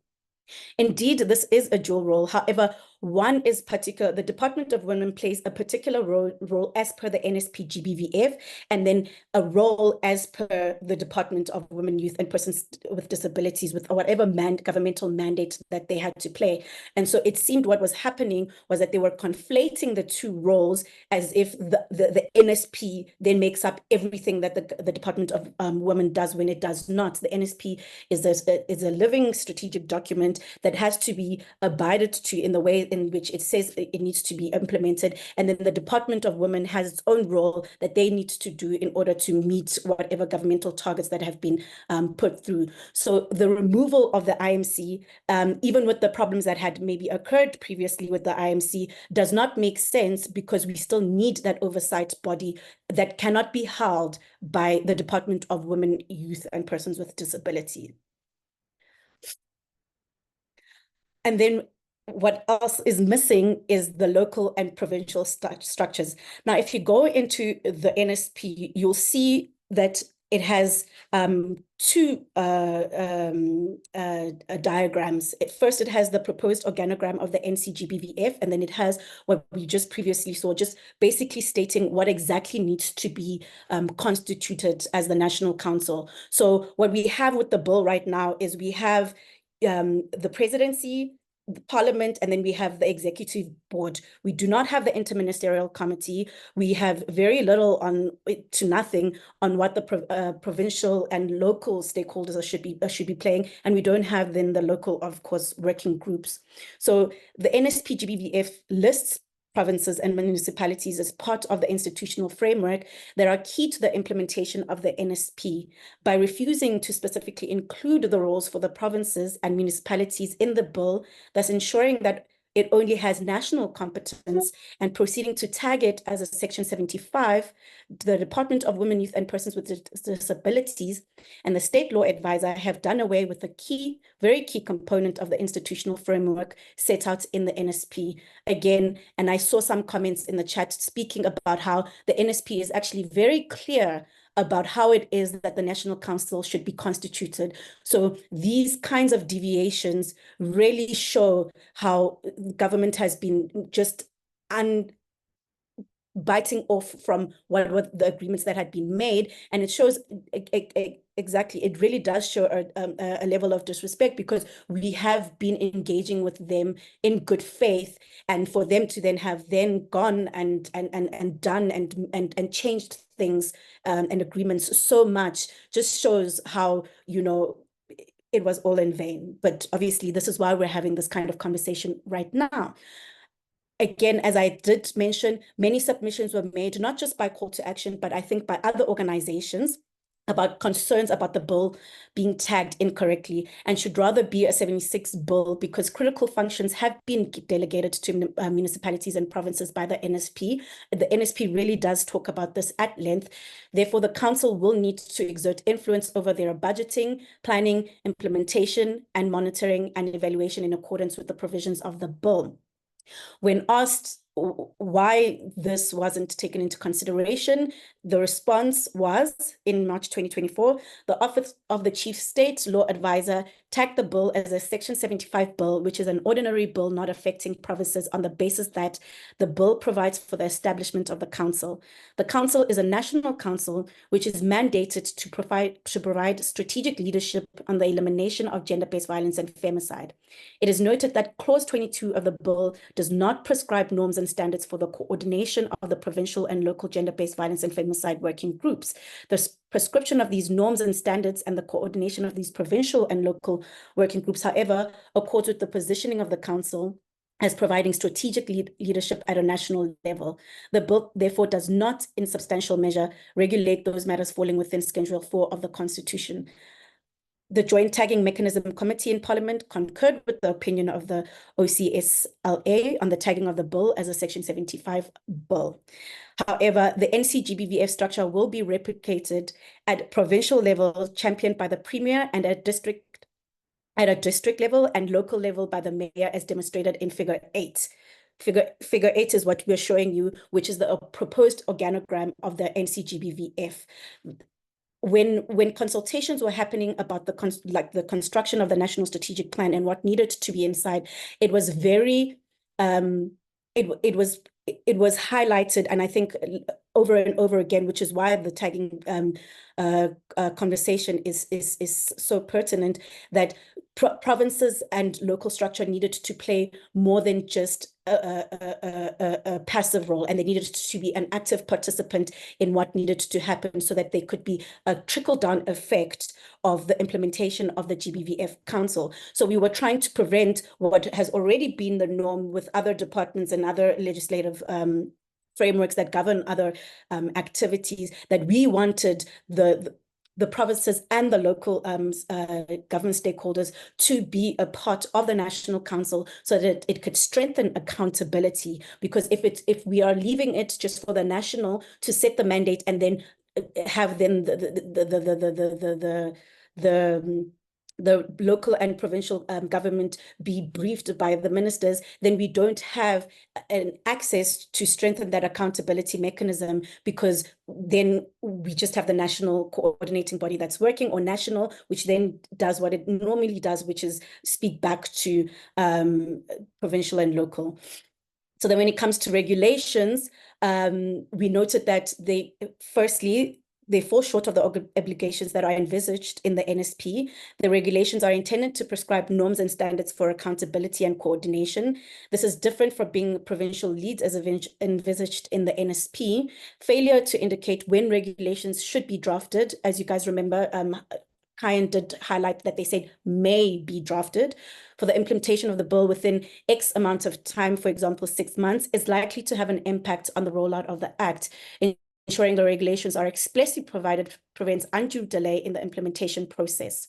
Indeed, this is a dual role. However, one is particular. The Department of Women plays a particular role as per the NSP-GBVF, and then a role as per the Department of Women, Youth and Persons with Disabilities, with whatever governmental mandate that they had to play. And so it seemed what was happening was that they were conflating the two roles, as if the NSP then makes up everything that the Department of Women does, when it does not. The NSP is a living strategic document that has to be abided to in the way in which it says it needs to be implemented. And then the Department of Women has its own role that they need to do in order to meet whatever governmental targets that have been put through. So the removal of the IMC, even with the problems that had maybe occurred previously with the IMC, does not make sense, because we still need that oversight body that cannot be held by the Department of Women, Youth and Persons with Disability. And then what else is missing is the local and provincial structures. Now, if you go into the NSP, you'll see that it has two diagrams. First, it has the proposed organogram of the NCGBVF, and then it has what we just previously saw, just basically stating what exactly needs to be constituted as the National Council. So what we have with the bill right now is we have the presidency, the parliament, and then we have the executive board. We do not have the interministerial committee. We have very little to nothing on what the provincial and local stakeholders should be playing, and we don't have then the local, of course, working groups. So the NSP-GBVF lists provinces and municipalities as part of the institutional framework that are key to the implementation of the NSP. By refusing to specifically include the roles for the provinces and municipalities in the bill, thus ensuring that it only has national competence, and proceeding to tag it as a Section 75, the Department of Women, Youth and Persons with Disabilities and the State Law Advisor have done away with a very key component of the institutional framework set out in the NSP. Again, and I saw some comments in the chat speaking about how the NSP is actually very clear about how it is that the National Council should be constituted. So these kinds of deviations really show how government has been just biting off from what were the agreements that had been made, and it shows exactly. It really does show a level of disrespect, because we have been engaging with them in good faith, and for them to then have gone and done and changed things and agreements so much just shows how, it was all in vain. But obviously, this is why we're having this kind of conversation right now. Again, as I did mention, many submissions were made, not just by Call to Action, but I think by other organizations, about concerns about the bill being tagged incorrectly and should rather be a 76 bill, because critical functions have been delegated to municipalities and provinces by the NSP. The NSP really does talk about this at length. Therefore, the council will need to exert influence over their budgeting, planning, implementation, and monitoring and evaluation in accordance with the provisions of the bill. When asked why this wasn't taken into consideration, the response was, in March 2024, the Office of the Chief State Law Advisor tagged the bill as a Section 75 bill, which is an ordinary bill not affecting provinces, on the basis that the bill provides for the establishment of the council. The council is a national council which is mandated to provide strategic leadership on the elimination of gender-based violence and femicide. It is noted that Clause 22 of the bill does not prescribe norms and standards for the coordination of the provincial and local gender-based violence and femicide working groups. The prescription of these norms and standards and the coordination of these provincial and local working groups, however, accords with the positioning of the council as providing strategic leadership at a national level. The bill, therefore, does not, in substantial measure, regulate those matters falling within Schedule 4 of the Constitution. The Joint Tagging Mechanism Committee in Parliament concurred with the opinion of the OCSLA on the tagging of the bill as a Section 75 bill. However, the NCGBVF structure will be replicated at provincial level, championed by the Premier, and at a district level and local level by the Mayor, as demonstrated in Figure 8. Figure 8 is what we're showing you, which is the proposed organogram of the NCGBVF. When consultations were happening about the construction of the National Strategic Plan and what needed to be inside, it was very it was highlighted, and I think over and over again, which is why the tagging conversation is so pertinent, that provinces and local structure needed to play more than just a passive role, and they needed to be an active participant in what needed to happen, so that there could be a trickle-down effect of the implementation of the GBVF Council. So we were trying to prevent what has already been the norm with other departments and other legislative frameworks that govern other activities, that we wanted the provinces and the local government stakeholders to be a part of the National Council, so that it could strengthen accountability. Because if we are leaving it just for the national to set the mandate and then have then the local and provincial government be briefed by the ministers, then we don't have an access to strengthen that accountability mechanism, because then we just have the national coordinating body that's working, or national, which then does what it normally does, which is speak back to provincial and local. So then when it comes to regulations, we noted that they fall short of the obligations that are envisaged in the NSP. The regulations are intended to prescribe norms and standards for accountability and coordination. This is different from being provincial leads as envisaged in the NSP. Failure to indicate when regulations should be drafted, as you guys remember, Kyan did highlight that they said may be drafted for the implementation of the bill within X amount of time, for example, 6 months, is likely to have an impact on the rollout of the Act. Ensuring the regulations are explicitly provided prevents undue delay in the implementation process.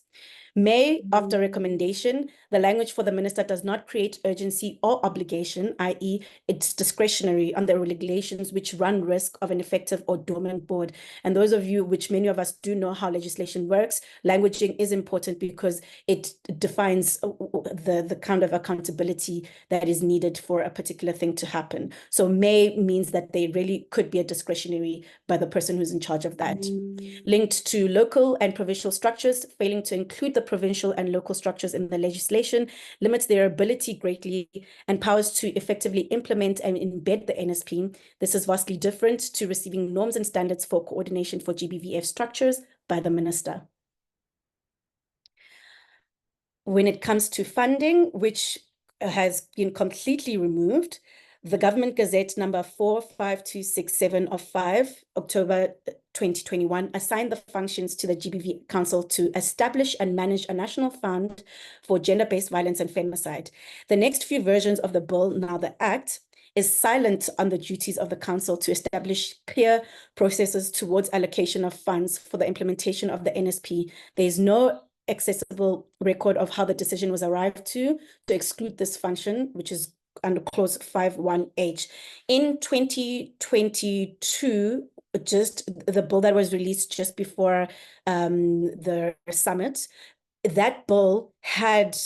May, after recommendation, the language for the minister does not create urgency or obligation, i.e. it's discretionary on the regulations which run risk of an effective or dormant board. And those of you, which many of us do know how legislation works, languaging is important because it defines the kind of accountability that is needed for a particular thing to happen. So may means that they really could be a discretionary by the person who's in charge of that. Linked to local and provincial structures, failing to include the provincial and local structures in the legislation limits their ability greatly and powers to effectively implement and embed the NSP. This is vastly different to receiving norms and standards for coordination for GBVF structures by the minister. When it comes to funding, which has been completely removed, the Government Gazette number 45267 of 5 October 2021 assigned the functions to the GBV Council to establish and manage a national fund for gender-based violence and femicide. The next few versions of the bill, now the Act, is silent on the duties of the Council to establish clear processes towards allocation of funds for the implementation of the NSP. There is no accessible record of how the decision was arrived to exclude this function, which is under clause 51H. In 2022, just the bill that was released just before the summit, that bill had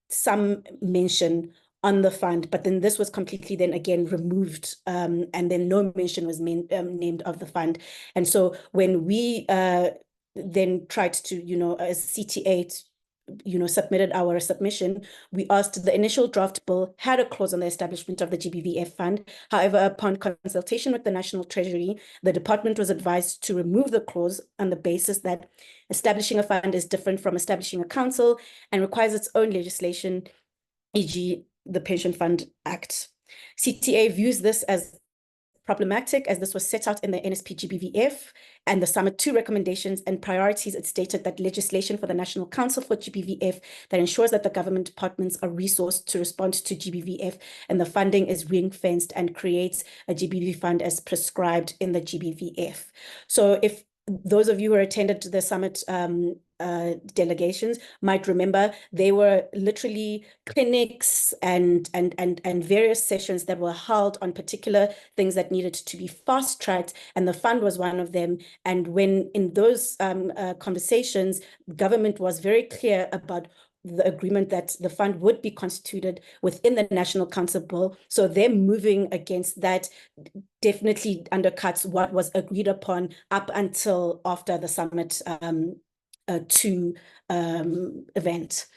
some mention on the fund, but then this was completely then again removed, and then no mention was named of the fund. And so when we then tried to, as CTA, submitted our submission, we asked the initial draft bill had a clause on the establishment of the GBVF fund. However, upon consultation with the National Treasury, the department was advised to remove the clause on the basis that establishing a fund is different from establishing a council and requires its own legislation, e.g. the Pension Fund Act. CTA views this as problematic, as this was set out in the NSP GBVF and the Summit 2 recommendations and priorities. It stated that legislation for the National Council for GBVF that ensures that the government departments are resourced to respond to GBVF, and the funding is ring-fenced and creates a GBV fund as prescribed in the GBVF. So if those of you who attended the Summit delegations might remember, there were literally clinics and various sessions that were held on particular things that needed to be fast-tracked, and the fund was one of them. And when in those conversations, government was very clear about the agreement that the fund would be constituted within the National Council bill. So them moving against that definitely undercuts what was agreed upon up until after the Summit 2 event.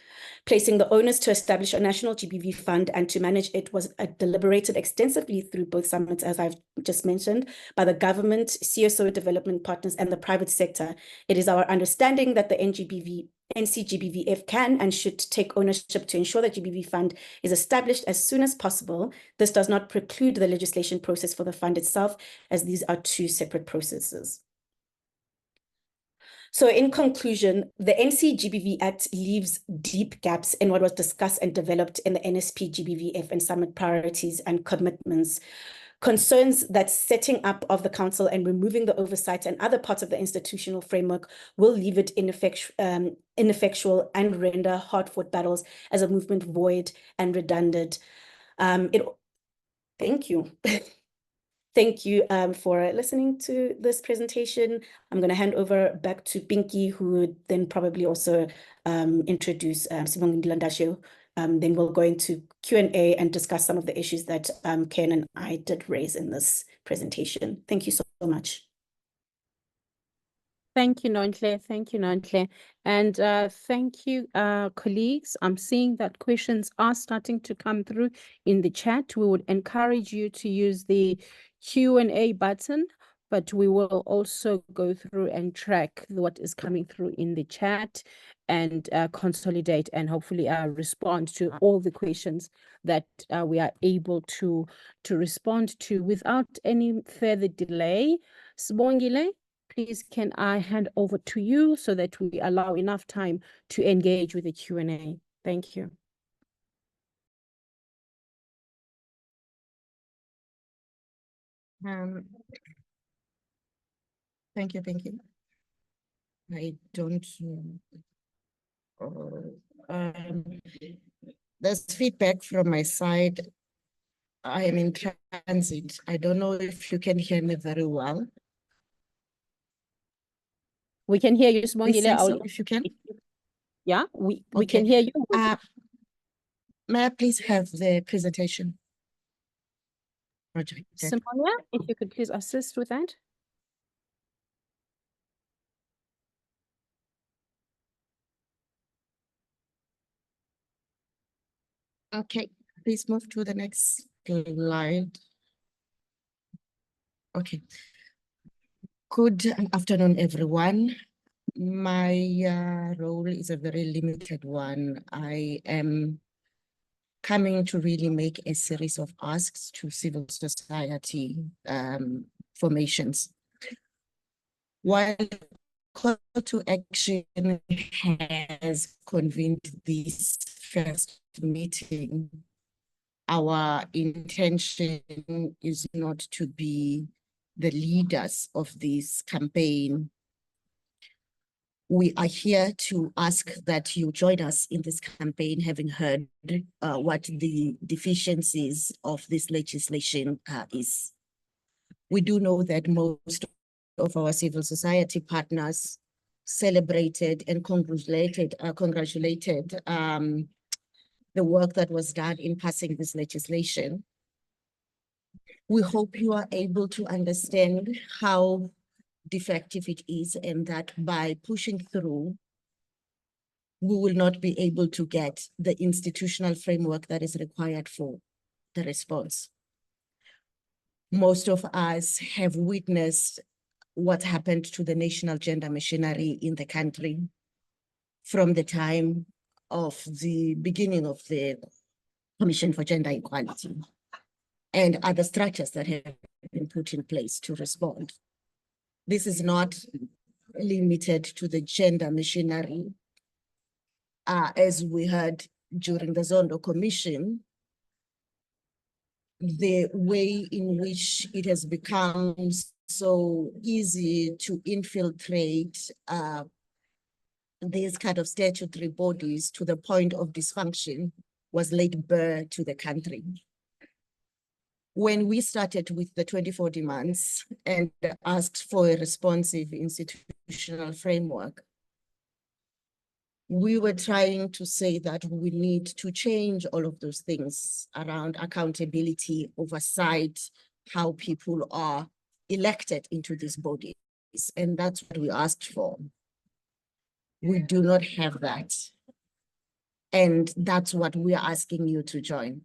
Placing the onus to establish a national GBV fund and to manage it was deliberated extensively through both summits, as I've just mentioned, by the government, CSO development partners, and the private sector. It is our understanding that the NCGBVF can and should take ownership to ensure that GBV fund is established as soon as possible. This does not preclude the legislation process for the fund itself, as these are two separate processes. So in conclusion, the NC-GBV Act leaves deep gaps in what was discussed and developed in the NSP, GBVF, and Summit priorities and commitments. Concerns that setting up of the council and removing the oversight and other parts of the institutional framework will leave it ineffectual and render hard-fought battles as a movement void and redundant. Thank you. Thank you for listening to this presentation. I'm going to hand over back to Pinky, who would then probably also introduce Sibongile Ndasho. Then we'll go into Q&A and discuss some of the issues that Ken and I did raise in this presentation. Thank you so much. Thank you, Nonhle. Thank you, Nonhle. And thank you, colleagues. I'm seeing that questions are starting to come through in the chat. We would encourage you to use the Q&A button, but we will also go through and track what is coming through in the chat and consolidate and hopefully respond to all the questions that we are able to respond to without any further delay. Sibongile, please, can I hand over to you so that we allow enough time to engage with the Q&A? Thank you. Thank you. I don't there's feedback from my side. I am in transit. I don't know if you can hear me very well. We can hear you, Sibongile. So, if you can. Yeah, we can hear you. May I please have the presentation project? Simonia, if you could please assist with that. Okay, please move to the next slide. Okay. Good afternoon, everyone. My role is a very limited one. I am coming to really make a series of asks to civil society formations. While Call to Action has convened this first meeting, our intention is not to be the leaders of this campaign. We are here to ask that you join us in this campaign, having heard what the deficiencies of this legislation is. We do know that most of our civil society partners celebrated and congratulated the work that was done in passing this legislation. We hope you are able to understand how defective it is, and that by pushing through, we will not be able to get the institutional framework that is required for the response. Most of us have witnessed what happened to the national gender machinery in the country from the time of the beginning of the Commission for Gender Equality and other structures that have been put in place to respond. This is not limited to the gender machinery. As we heard during the Zondo Commission, the way in which it has become so easy to infiltrate these kind of statutory bodies to the point of dysfunction was laid bare to the country. When we started with the 24 demands and asked for a responsive institutional framework, we were trying to say that we need to change all of those things around accountability, oversight, how people are elected into these bodies. And that's what we asked for. We do not have that. And that's what we are asking you to join.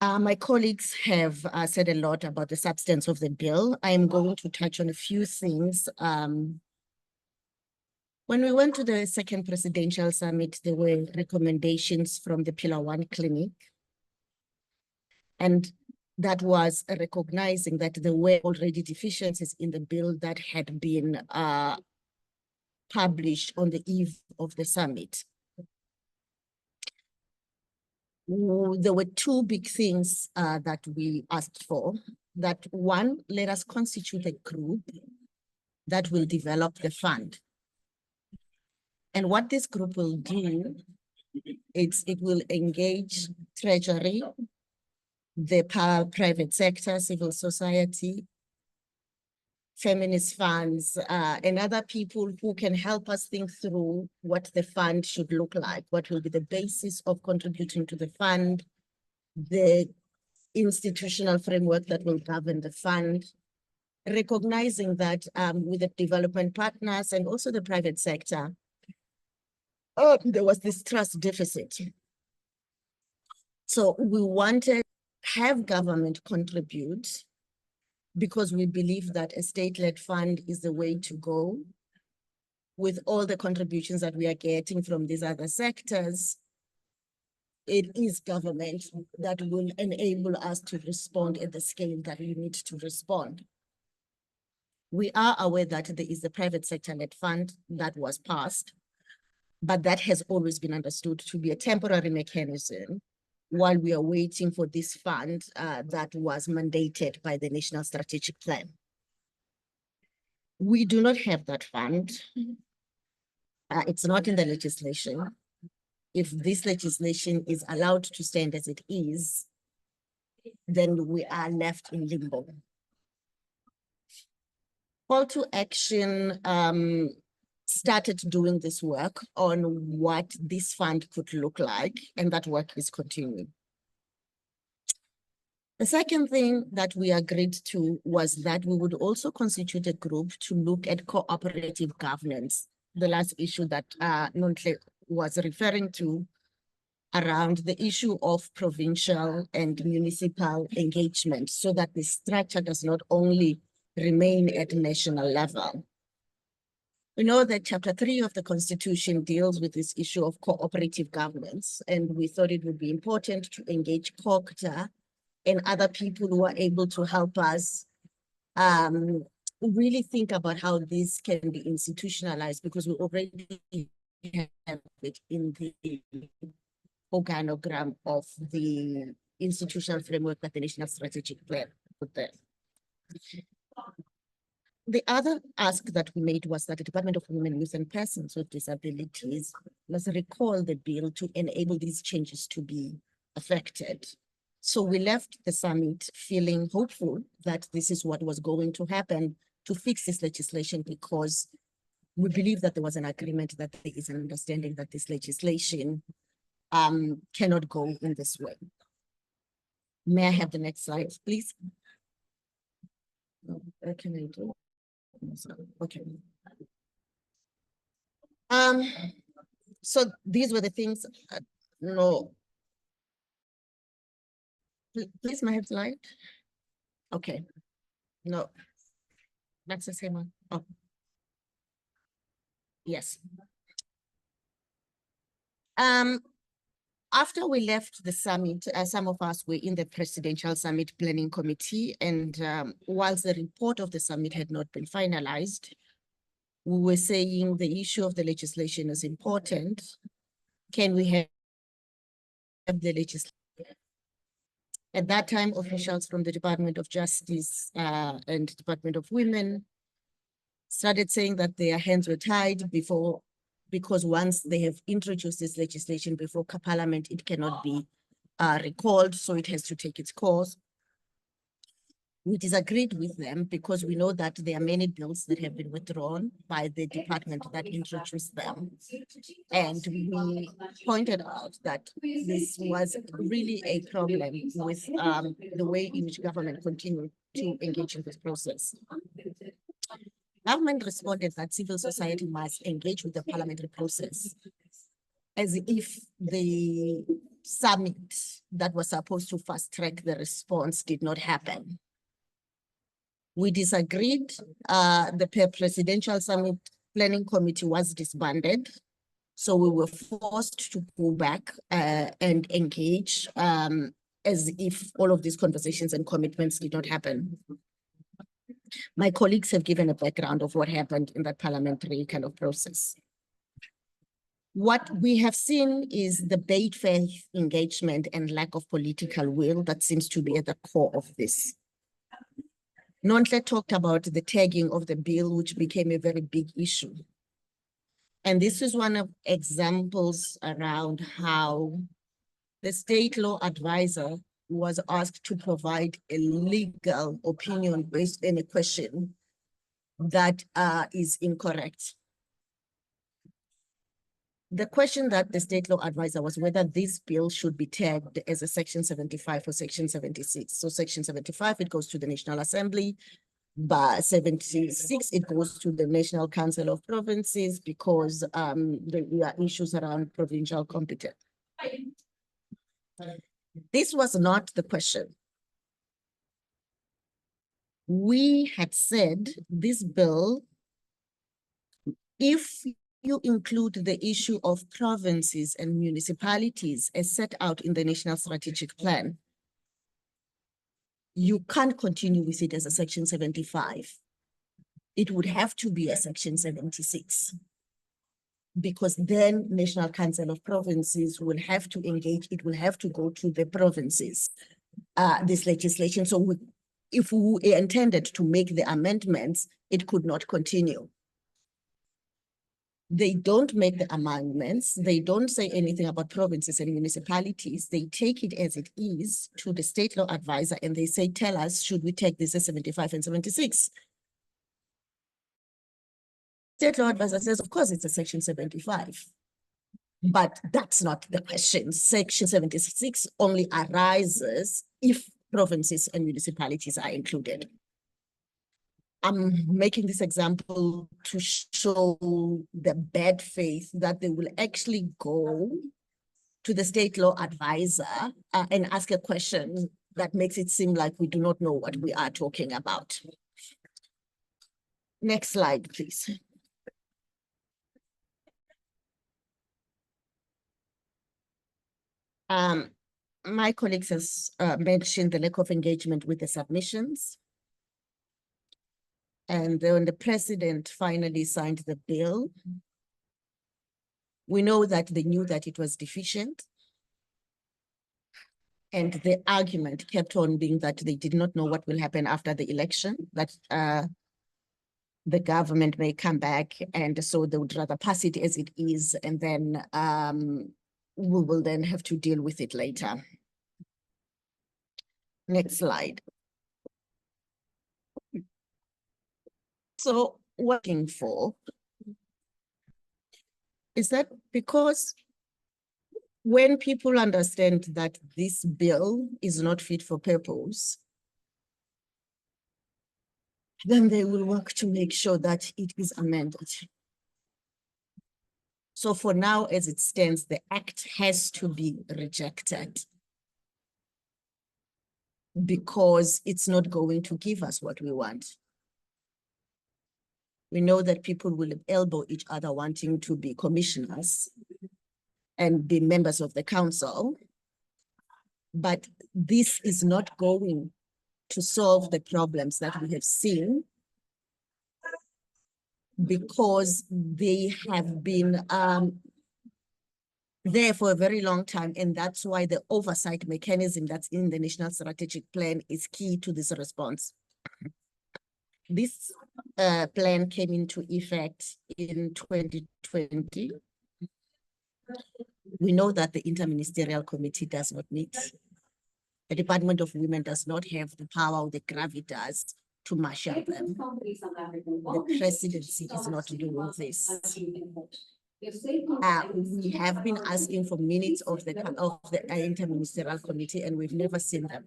My colleagues have said a lot about the substance of the bill. I am going to touch on a few things. When we went to the second presidential summit, there were recommendations from the Pillar 1 Clinic. And that was recognizing that there were already deficiencies in the bill that had been published on the eve of the summit. There were two big things that we asked for. That one, let us constitute a group that will develop the fund. And what this group will do, it will engage Treasury, the private sector, civil society, feminist funds, and other people who can help us think through what the fund should look like, what will be the basis of contributing to the fund, the institutional framework that will govern the fund, recognizing that with the development partners and also the private sector, there was this trust deficit. So we wanted to have government contribute, because we believe that a state-led fund is the way to go. With all the contributions that we are getting from these other sectors, it is government that will enable us to respond at the scale that we need to respond. We are aware that there is a private sector-led fund that was passed, but that has always been understood to be a temporary mechanism while we are waiting for this fund that was mandated by the National Strategic Plan. We do not have that fund. It's not in the legislation. If this legislation is allowed to stand as it is, then we are left in limbo. Call to Action started doing this work on what this fund could look like, and that work is continuing. The second thing that we agreed to was that we would also constitute a group to look at cooperative governance, the last issue that Nontle was referring to around the issue of provincial and municipal engagement, so that the structure does not only remain at national level. We know that Chapter 3 of the Constitution deals with this issue of cooperative governance, and we thought it would be important to engage COGTA and other people who are able to help us really think about how this can be institutionalized, because we already have it in the organogram of the institutional framework that the National Strategic Plan put there. The other ask that we made was that the Department of Women, Youth and Persons with Disabilities must recall the bill to enable these changes to be affected. So we left the summit feeling hopeful that this is what was going to happen to fix this legislation, because we believe that there was an agreement, that there is an understanding that this legislation cannot go in this way. May I have the next slide, please? What can I do? Okay. So these were the things. No. Please, may I have the slide? Okay. No. That's the same one. Oh. Yes. After we left the summit, some of us were in the Presidential Summit Planning Committee, and whilst the report of the summit had not been finalized, we were saying the issue of the legislation is important. Can we have the legislation? At that time, officials from the Department of Justice and Department of Women started saying that their hands were tied because once they have introduced this legislation before Parliament, it cannot be recalled, so it has to take its course. We disagreed with them because we know that there are many bills that have been withdrawn by the department that introduced them. And we pointed out that this was really a problem with the way in which government continued to engage in this process. Government responded that civil society must engage with the parliamentary process, as if the summit that was supposed to fast track the response did not happen. We disagreed. The Presidential Summit Planning Committee was disbanded. So we were forced to go back and engage as if all of these conversations and commitments did not happen. My colleagues have given a background of what happened in that parliamentary kind of process. What we have seen is the bad faith engagement and lack of political will that seems to be at the core of this. Nonhle talked about the tagging of the bill, which became a very big issue. And this is one of examples around how the state law advisor was asked to provide a legal opinion based on a question that is incorrect. The question that the state law advisor was whether this bill should be tagged as a Section 75 or Section 76. So Section 75, it goes to the National Assembly. By 76, it goes to the National Council of Provinces because there are issues around provincial competence. This was not the question. We had said this bill, if you include the issue of provinces and municipalities as set out in the National Strategic Plan, you can't continue with it as a Section 75. It would have to be a Section 76. Because then National Council of Provinces will have to engage, it will have to go to the provinces, this legislation. So if we intended to make the amendments, it could not continue. They don't make the amendments. They don't say anything about provinces and municipalities. They take it as it is to the state law advisor and they say, tell us, should we take this as 75 and 76? State law advisor says, of course, it's a Section 75. But that's not the question. Section 76 only arises if provinces and municipalities are included. I'm making this example to show the bad faith that they will actually go to the state law advisor and ask a question that makes it seem like we do not know what we are talking about. Next slide, please. My colleagues has mentioned the lack of engagement with the submissions. And then when the president finally signed the bill, we know that they knew that it was deficient. And the argument kept on being that they did not know what will happen after the election, that the government may come back, and so they would rather pass it as it is, and then we will then have to deal with it later. Next slide. So working for is that because when people understand that this bill is not fit for purpose, then they will work to make sure that it is amended. So for now, as it stands, the act has to be rejected because it's not going to give us what we want. We know that people will elbow each other wanting to be commissioners and be members of the council, but this is not going to solve the problems that we have seen because they have been there for a very long time, and that's why the oversight mechanism that's in the National Strategic Plan is key to this response. This plan came into effect in 2020. We know that the Interministerial Committee does not meet. The Department of Women does not have the power or the gravitas to marshal them. The presidency is not doing this. We have been asking for minutes of the Interministerial Committee, and we've never seen them.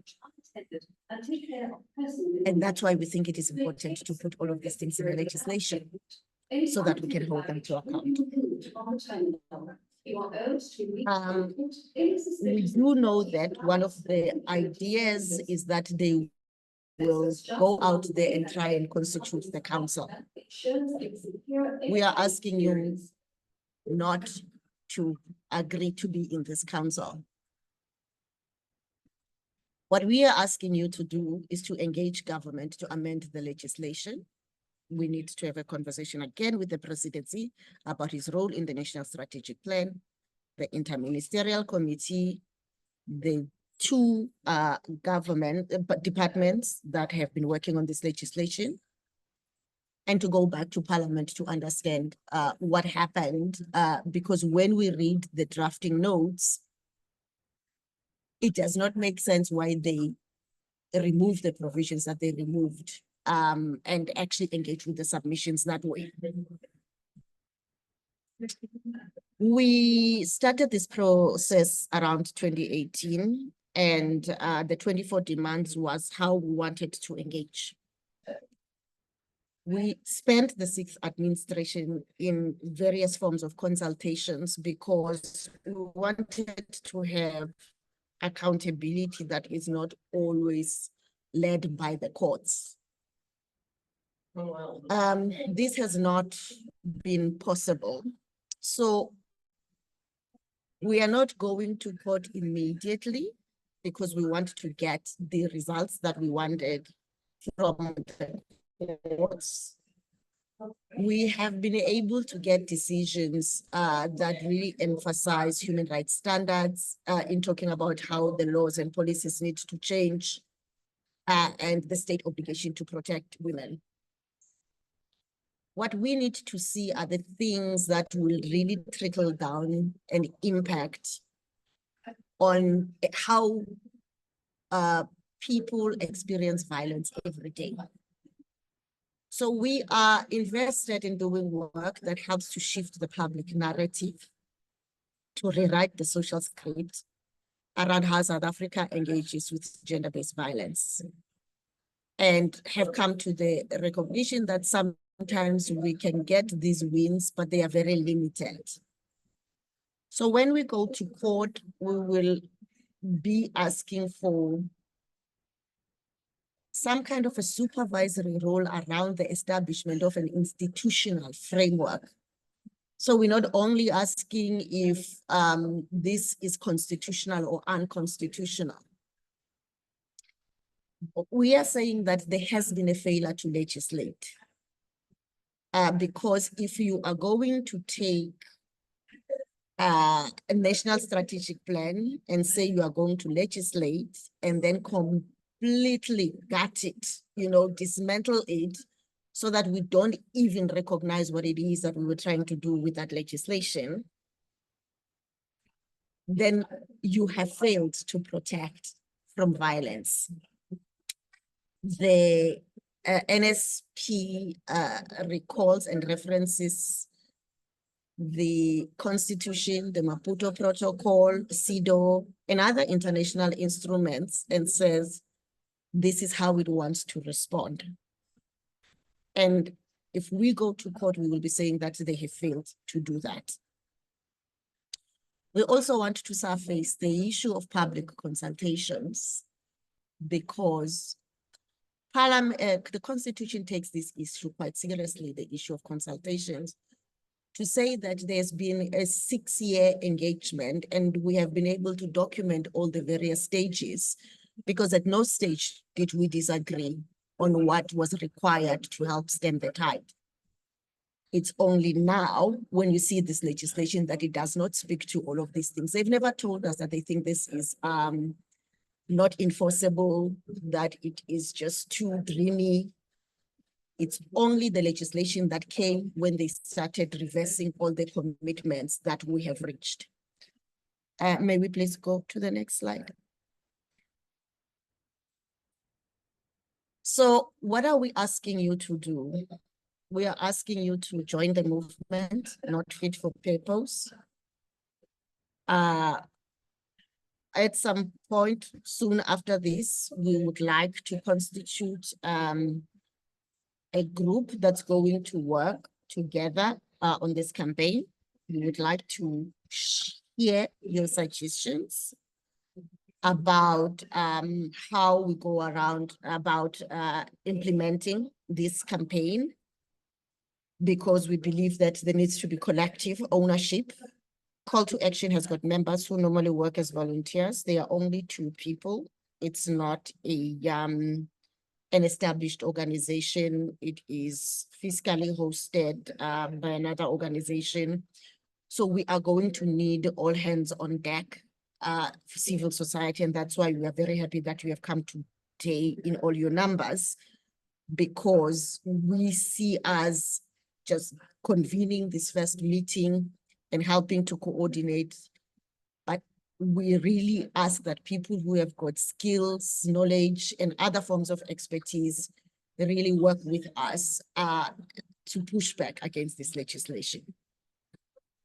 And that's why we think it is important to put all of these things in the legislation so that we can hold them to account. We do know that one of the ideas is that they will go out there and try and constitute the council. We are asking you not to agree to be in this council. What we are asking you to do is to engage government to amend the legislation. We need to have a conversation again with the presidency about his role in the National Strategic Plan, the Interministerial Committee, the two government departments that have been working on this legislation, and to go back to Parliament to understand what happened, because when we read the drafting notes, it does not make sense why they remove the provisions that they removed and actually engage with the submissions that way. We started this process around 2018, and the 24 demands was how we wanted to engage. We spent the sixth administration in various forms of consultations because we wanted to have accountability that is not always led by the courts. This has not been possible. So we are not going to court immediately because we want to get the results that we wanted from the courts. We have been able to get decisions that really emphasize human rights standards in talking about how the laws and policies need to change and the state obligation to protect women. What we need to see are the things that will really trickle down and impact on how people experience violence every day. So we are invested in doing work that helps to shift the public narrative, to rewrite the social script around how South Africa engages with gender-based violence, and have come to the recognition that sometimes we can get these wins, but they are very limited. So when we go to court, we will be asking for some kind of a supervisory role around the establishment of an institutional framework So we're not only asking if this is constitutional or unconstitutional. We are saying that there has been a failure to legislate. Because if you are going to take a national strategic plan and say you are going to legislate and then completely gut it, dismantle it, so that we don't even recognize what it is that we were trying to do with that legislation, then you have failed to protect from violence. The NSP recalls and references the Constitution, the Maputo Protocol, CEDAW, and other international instruments, and says this is how it wants to respond. And if we go to court, we will be saying that they have failed to do that. We also want to surface the issue of public consultations, because the Constitution takes this issue quite seriously, the issue of consultations, to say that there's been a 6-year engagement and we have been able to document all the various stages, because at no stage did we disagree on what was required to help stem the tide. It's only now when you see this legislation that it does not speak to all of these things. They've never told us that they think this is not enforceable, that it is just too dreamy. It's only the legislation that came when they started reversing all the commitments that we have reached. May we please go to the next slide? So what are we asking you to do? We are asking you to join the movement, Not Fit for Purpose. At some point soon after this, we would like to constitute a group that's going to work together on this campaign. We would like to hear your suggestions about how we go around about implementing this campaign, because we believe that there needs to be collective ownership. Call to Action has got members who normally work as volunteers. They are only 2 people. It's not an established organization. It is fiscally hosted by another organization. So we are going to need all hands on deck, civil society, and that's why we are very happy that we have come today in all your numbers, because we see us just convening this first meeting and helping to coordinate. But we really ask that people who have got skills, knowledge, and other forms of expertise, they really work with us to push back against this legislation.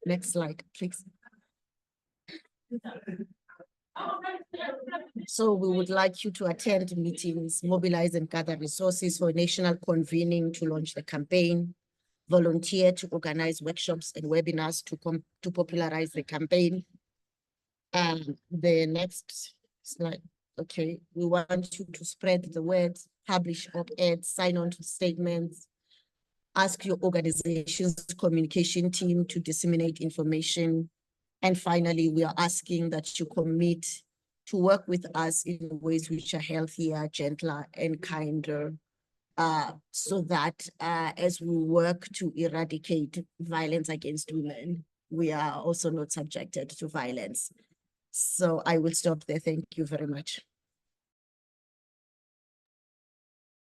Next slide, please. So we would like you to attend meetings, mobilize and gather resources for national convening to launch the campaign, volunteer to organize workshops and webinars to popularize the campaign. And the next slide. Okay, we want you to spread the word, publish op-eds, sign on to statements, ask your organization's communication team to disseminate information. And finally, we are asking that you commit to work with us in ways which are healthier, gentler, and kinder, so that as we work to eradicate violence against women, we are also not subjected to violence. So I will stop there. Thank you very much.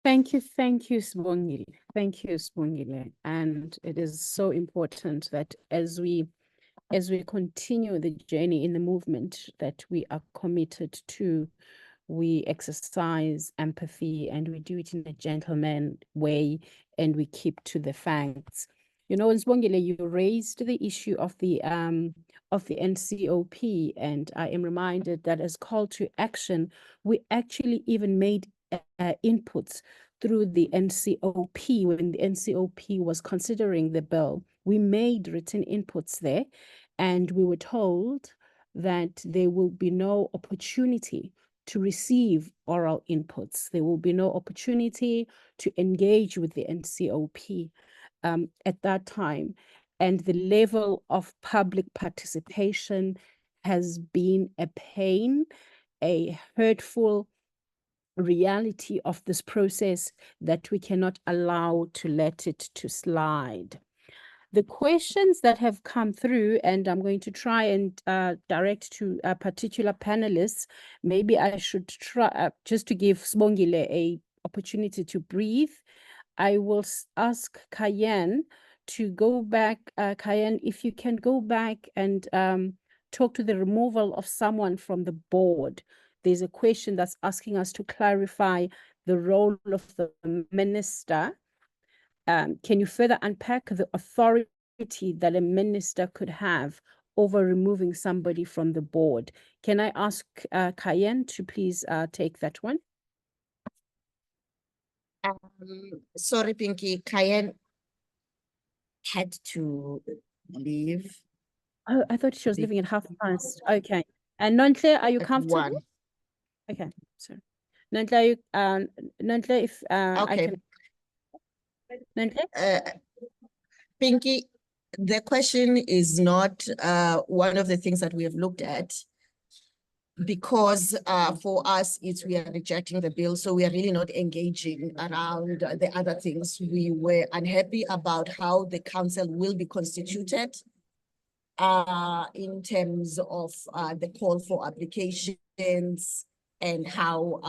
Thank you, Sibongile. Thank you, Sibongile. And it is so important that as we continue the journey in the movement that we are committed to, we exercise empathy and we do it in a gentleman way and we keep to the facts. You know, Sibongile, you raised the issue of the NCOP, and I am reminded that as call to action, we actually even made inputs through the NCOP. When the NCOP was considering the bill, we made written inputs there, and we were told that there will be no opportunity to receive oral inputs. There will be no opportunity to engage with the NCOP at that time. and the level of public participation has been a pain, a hurtful reality of this process that we cannot allow to let it to slide. The questions that have come through, and I'm going to try and direct to particular panelists. Maybe I should try just to give Sibongile a opportunity to breathe. I will ask Cayenne to go back. Cayenne, if you can go back and talk to the removal of someone from the board. There's a question that's asking us to clarify the role of the minister. Can you further unpack the authority that a minister could have over removing somebody from the board? Can I ask Cayenne to please take that one? Sorry, Pinky, Cayenne had to leave. Oh, I thought she was leaving at past. Okay. And Nontle, are you at comfortable? 1. Okay, sorry. Nontle, you, Nontle, if I Okay. can. Nontle? Pinky, the question is not one of the things that we have looked at, because for us, we are rejecting the bill, so we are really not engaging around the other things. We were unhappy about how the council will be constituted in terms of the call for applications and how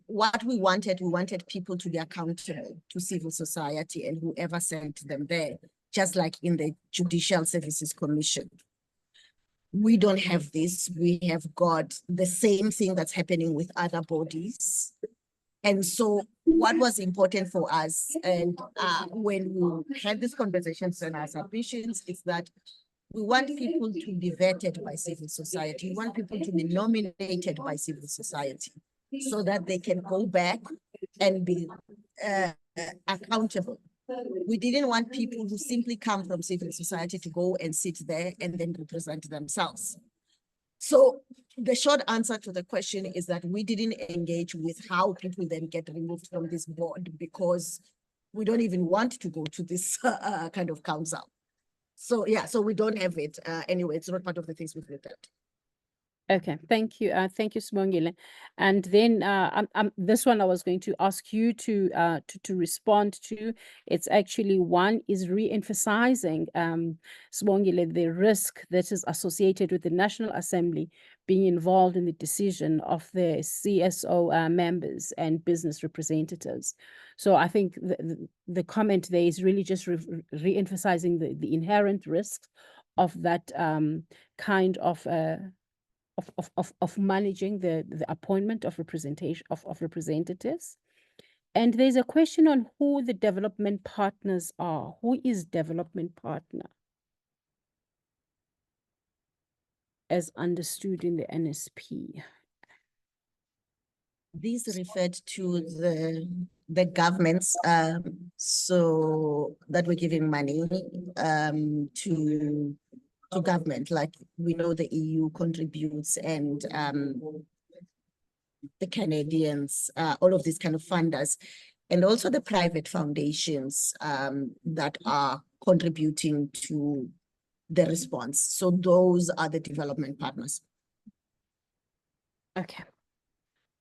what we wanted people to be accountable to civil society and whoever sent them there, just like in the Judicial Services Commission. We don't have this. We have got the same thing that's happening with other bodies. And so what was important for us, and when we had these conversations and our submissions, is that we want people to be vetted by civil society. We want people to be nominated by civil society so that they can go back and be accountable. We didn't want people who simply come from civil society to go and sit there and then represent themselves. So the short answer to the question is that we didn't engage with how people then get removed from this board, because we don't even want to go to this kind of council. So yeah, so we don't have it. Anyway, it's not part of the things we've looked at. Okay, thank you. Thank you, Sibongile. And then this one I was going to ask you to respond to. It's actually one is re-emphasizing, Sibongile, the risk that is associated with the National Assembly being involved in the decision of the CSO members and business representatives. So I think the comment there is really just re-emphasizing the inherent risks of that kind of managing the appointment of representation of representatives. And there's a question on who the development partners are. Who is development partner as understood in the NSP? These referred to the governments, so that we're giving money to government, like we know the EU contributes, and the Canadians, all of these kind of funders, and also the private foundations that are contributing to the response. So those are the development partners. Okay.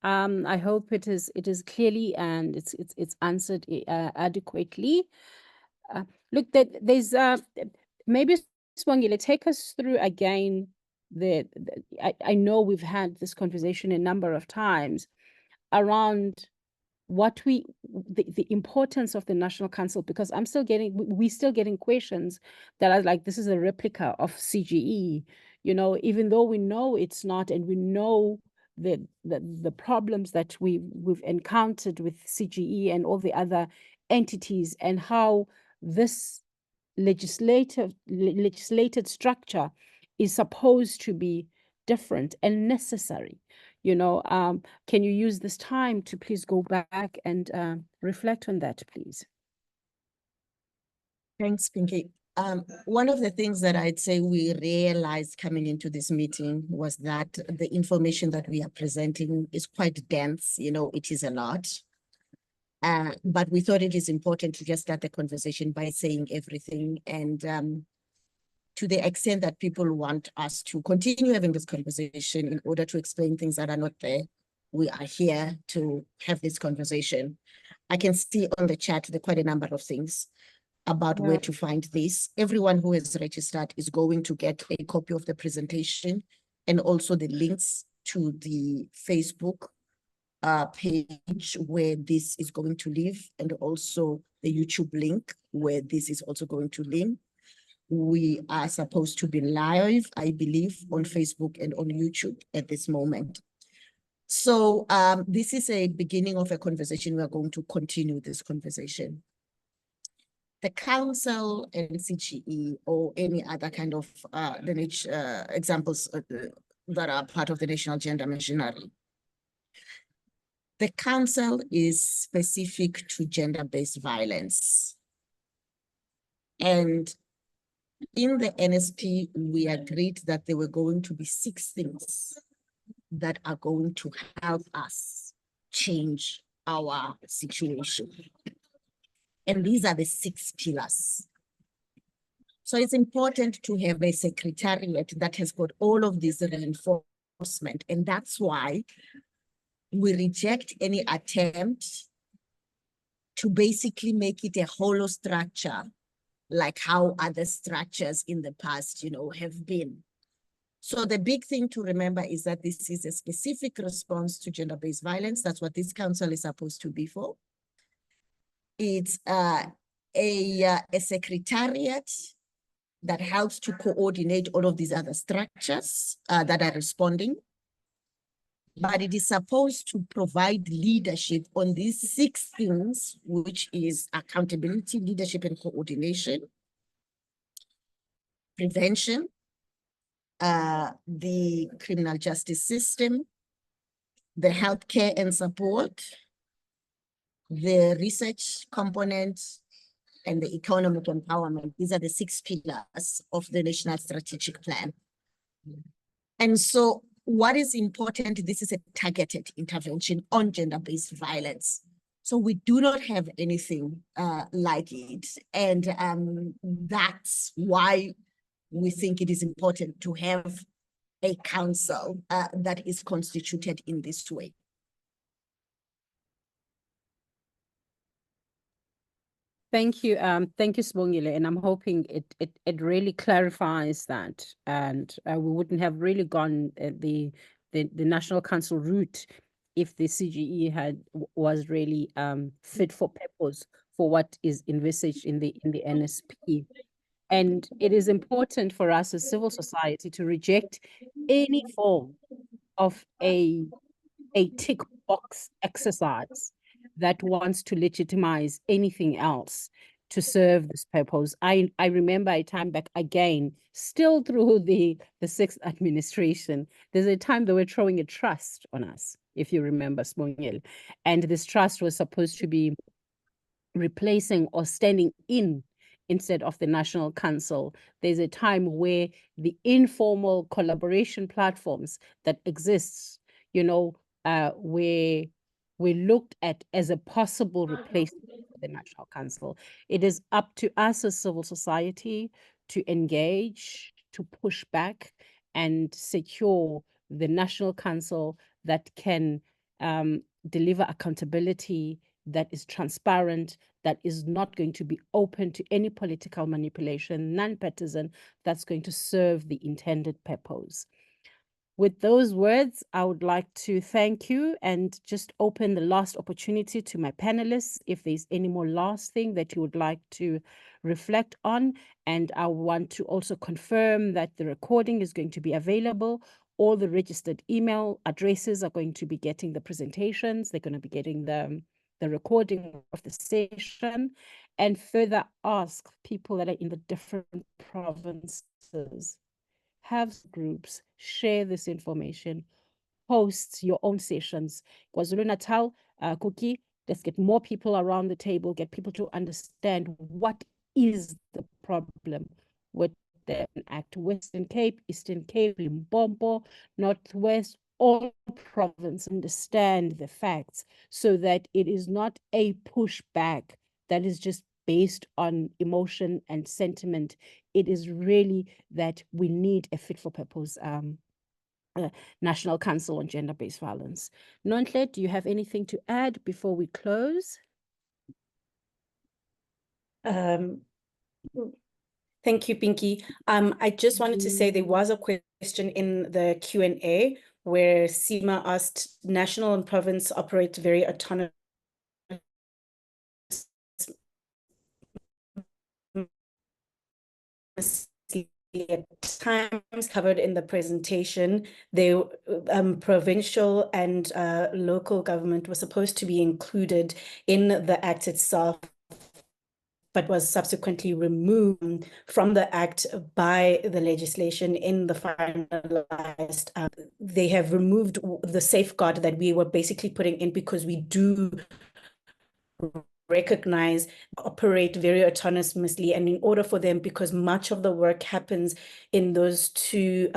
I hope it is clearly and it's answered adequately. Look, there's maybe Sibongile, take us through again I know we've had this conversation a number of times around what the importance of the National Council, because we're still getting questions that are like, this is a replica of CGE, you know, even though we know it's not, and we know the problems that we've encountered with CGE and all the other entities, and how this legislated structure is supposed to be different and necessary. You know, can you use this time to please go back and reflect on that, please? Thanks, Pinky. One of the things that I'd say we realized coming into this meeting was that the information that we are presenting is quite dense. You know, it is a lot. But we thought it is important to just start the conversation by saying everything. And to the extent that people want us to continue having this conversation in order to explain things that are not there, we are here to have this conversation. I can see on the chat there are quite a number of things about where to find this. Everyone who has registered is going to get a copy of the presentation and also the links to the Facebook page where this is going to live, and also the YouTube link where this is also going to live. We are supposed to be live, I believe, on Facebook and on YouTube at this moment. So this is a beginning of a conversation. We are going to continue this conversation. The council and CGE or any other kind of examples that are part of the National Gender Machinery. The council is specific to gender-based violence. And in the NSP, we agreed that there were going to be 6 things that are going to help us change our situation. And these are the 6 pillars. So it's important to have a secretariat that has got all of these reinforcement. And that's why we reject any attempt to basically make it a hollow structure, like how other structures in the past, have been. So the big thing to remember is that this is a specific response to gender-based violence. That's what this council is supposed to be for. It's a secretariat that helps to coordinate all of these other structures that are responding. But it is supposed to provide leadership on these 6 things, which is accountability, leadership and coordination, prevention, the criminal justice system, the healthcare and support, the research component, and the economic empowerment. These are the 6 pillars of the National Strategic Plan. And so what is important, this is a targeted intervention on gender-based violence. So we do not have anything like it. And that's why we think it is important to have a council that is constituted in this way. Thank you, Sibongile, and I'm hoping it really clarifies that, and we wouldn't have really gone the National Council route if the CGE was really fit for purpose for what is envisaged in the NSP. And it is important for us as civil society to reject any form of a tick box exercise that wants to legitimize anything else to serve this purpose. I remember a time back, again, still through the 6th administration, there's a time they were throwing a trust on us, if you remember, Sibongile. And this trust was supposed to be replacing or standing in instead of the National Council. There's a time where the informal collaboration platforms that exists, where we looked at as a possible replacement for the National Council. It is up to us as civil society to engage, to push back and secure the National Council that can deliver accountability, that is transparent, that is not going to be open to any political manipulation, non-partisan, that's going to serve the intended purpose. With those words, I would like to thank you and just open the last opportunity to my panelists if there's any more last thing that you would like to reflect on. And I want to also confirm that the recording is going to be available. All the registered email addresses are going to be getting the presentations. They're going to be getting the recording of the session, and further ask people that are in the different provinces, have groups, share this information, host your own sessions. KwaZulu-Natal, Cookie, let's get more people around the table, get people to understand what is the problem with the Act. Western Cape, Eastern Cape, Limpopo, Northwest, all province understand the facts so that it is not a pushback that is just based on emotion and sentiment. It is really that we need a fit for purpose National Council on Gender-Based Violence. Nonhle, do you have anything to add before we close? Thank you, Pinky. I just wanted to say there was a question in the Q&A where Seema asked, national and province operate very autonomous at times covered in the presentation. They provincial and local government were supposed to be included in the act itself, but was subsequently removed from the act by the legislation in the finalized. They have removed the safeguard that we were basically putting in because we do recognize, operate very autonomously, and in order for them, because much of the work happens in those two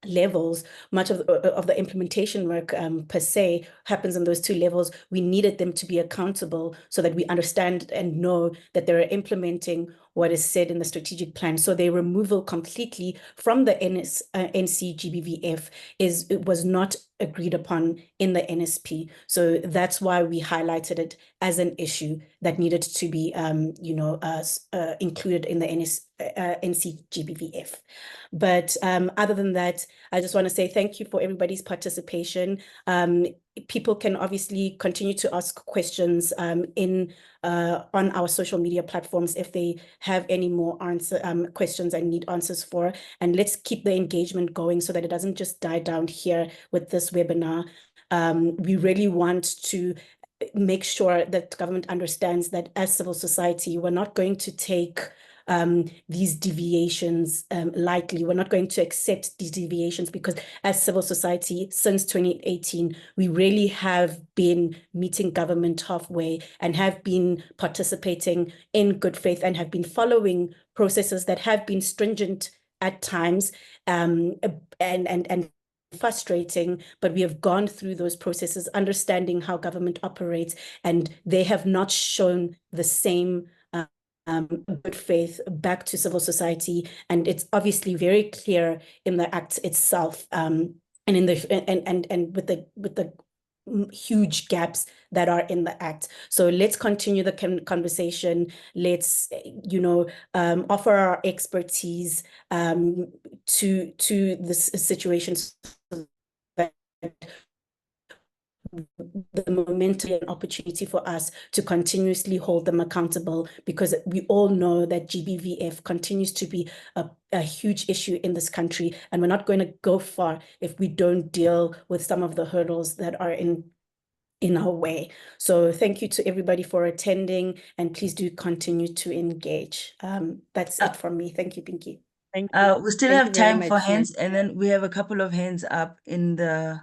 levels, much of the implementation work per se happens in those two levels, we needed them to be accountable so that we understand and know that they're implementing what is said in the strategic plan. So their removal completely from the NCGBVF was not agreed upon in the NSP. So that's why we highlighted it as an issue that needed to be included in the NCGBVF. But other than that, I just want to say thank you for everybody's participation. People can obviously continue to ask questions on our social media platforms if they have any more questions and need answers for. And let's keep the engagement going so that it doesn't just die down here with this webinar. We really want to make sure that government understands that as civil society, we're not going to take these deviations lightly. We're not going to accept these deviations because as civil society, since 2018, we really have been meeting government halfway and have been participating in good faith and have been following processes that have been stringent at times and frustrating, but we have gone through those processes, understanding how government operates, and they have not shown the same good faith back to civil society, and it's obviously very clear in the act itself, and in the and with the huge gaps that are in the act. So let's continue the conversation. Let's offer our expertise to this situation so that the momentum and opportunity for us to continuously hold them accountable, because we all know that GBVF continues to be a huge issue in this country, and we're not going to go far if we don't deal with some of the hurdles that are in our way. So thank you to everybody for attending, and please do continue to engage. That's it from me. Thank you, Pinky. Thank you. We still Thank have you very time for much, hands, and then we have a couple of hands up in the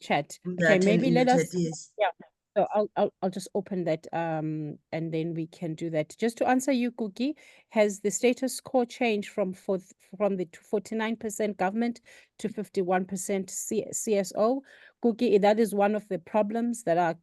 chat. Okay, maybe let us. yes. Yeah. So I'll just open that and then we can do that. Just to answer you, Gugi, has the status quo changed from the 49% government to 51% CSO? Gugi, that is one of the problems that are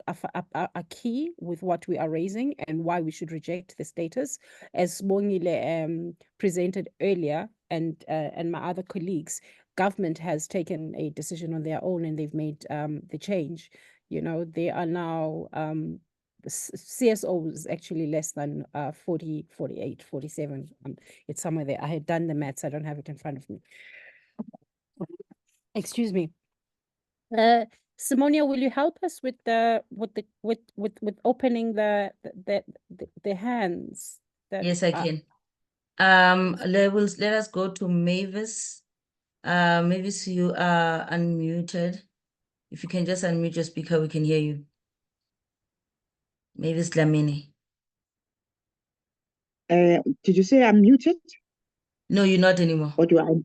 key with what we are raising and why we should reject the status. As Mongile presented earlier, and my other colleagues, government has taken a decision on their own and they've made the change. They are now, the CSO is actually less than 40, 48, 47. It's somewhere there. I had done the maths. I don't have it in front of me. Excuse me. Simonia, will you help us with opening the hands? Yes, I can. Let us go to Mavis. Mavis, you are unmuted. If you can just unmute your speaker, we can hear you. Mavis Dlamini. Did you say I'm muted? No, you're not anymore. Or do I?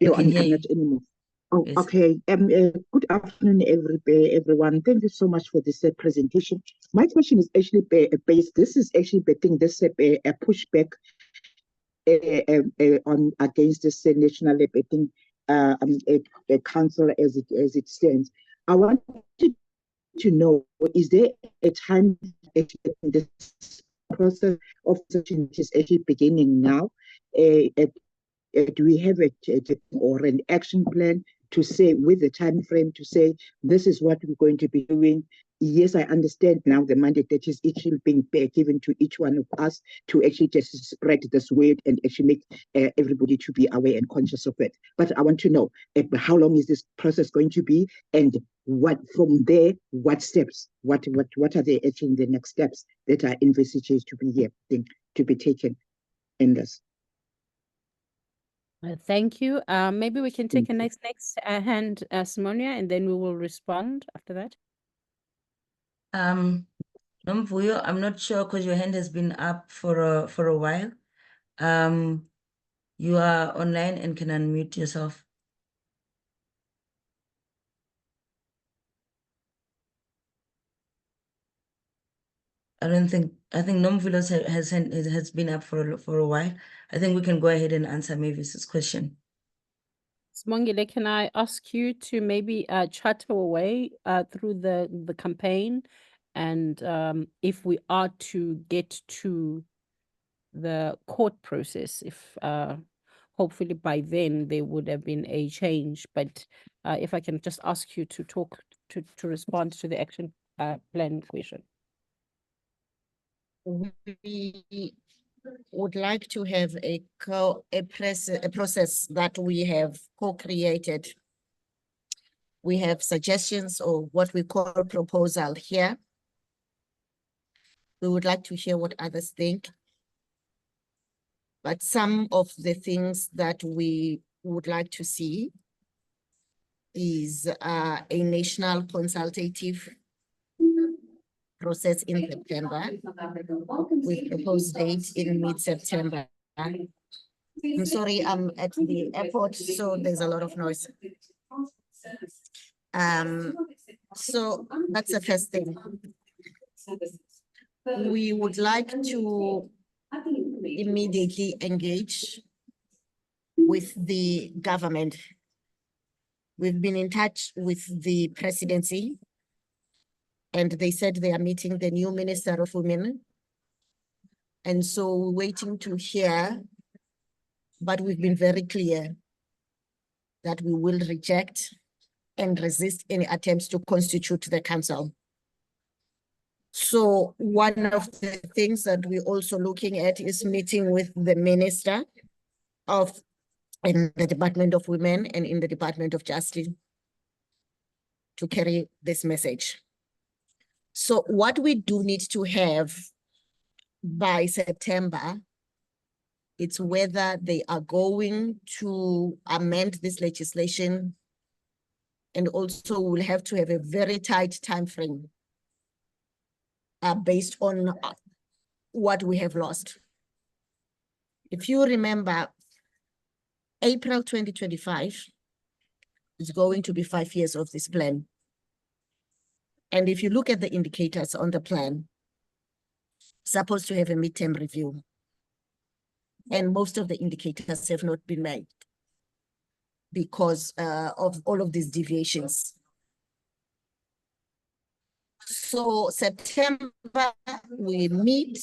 We can hear I'm you. not anymore. Oh, Yes. okay. Good afternoon, everyone. Thank you so much for this presentation. My question is actually based. This is actually betting this a pushback on against this national betting council as it stands. I want to know, is there a time in this process of which is actually beginning now? Do we have or an action plan to say, with the time frame, to say this is what we're going to be doing? Yes, I understand now the mandate that is actually being given to each one of us to actually just spread this word and actually make everybody to be aware and conscious of it. But I want to know, how long is this process going to be, and what from there, what steps, what are the actually the next steps that are envisaged to be here, to be taken in this? Thank you. Maybe we can take a next hand, Simonia, and then we will respond after that. Nomvuyo, I'm not sure because your hand has been up for a while. You are online and can unmute yourself. I think Nomvuyo has been up for a while. I think we can go ahead and answer Mavis's question. Simongile, can I ask you to maybe chat away through the campaign, and if we are to get to the court process, if hopefully by then there would have been a change, but if I can just ask you to talk to respond to the action plan question. We would like to have a process that we have co-created. We have suggestions or what we call proposal here. We would like to hear what others think. But some of the things that we would like to see is a national consultative process in September, with proposed date in mid-September. I'm sorry, I'm at the airport, so there's a lot of noise. So that's the first thing. We would like to immediately engage with the government. We've been in touch with the presidency, and they said they are meeting the new Minister of Women. And so we're waiting to hear, but we've been very clear that we will reject and resist any attempts to constitute the council. So one of the things that we're also looking at is meeting with the Minister in the Department of Women and in the Department of Justice to carry this message. So what we do need to have by September, it's whether they are going to amend this legislation, and also we'll have to have a very tight time frame based on what we have lost. If you remember, April 2025 is going to be 5 years of this plan. And if you look at the indicators on the plan, supposed to have a midterm review. And most of the indicators have not been made because of all of these deviations. So September, we meet,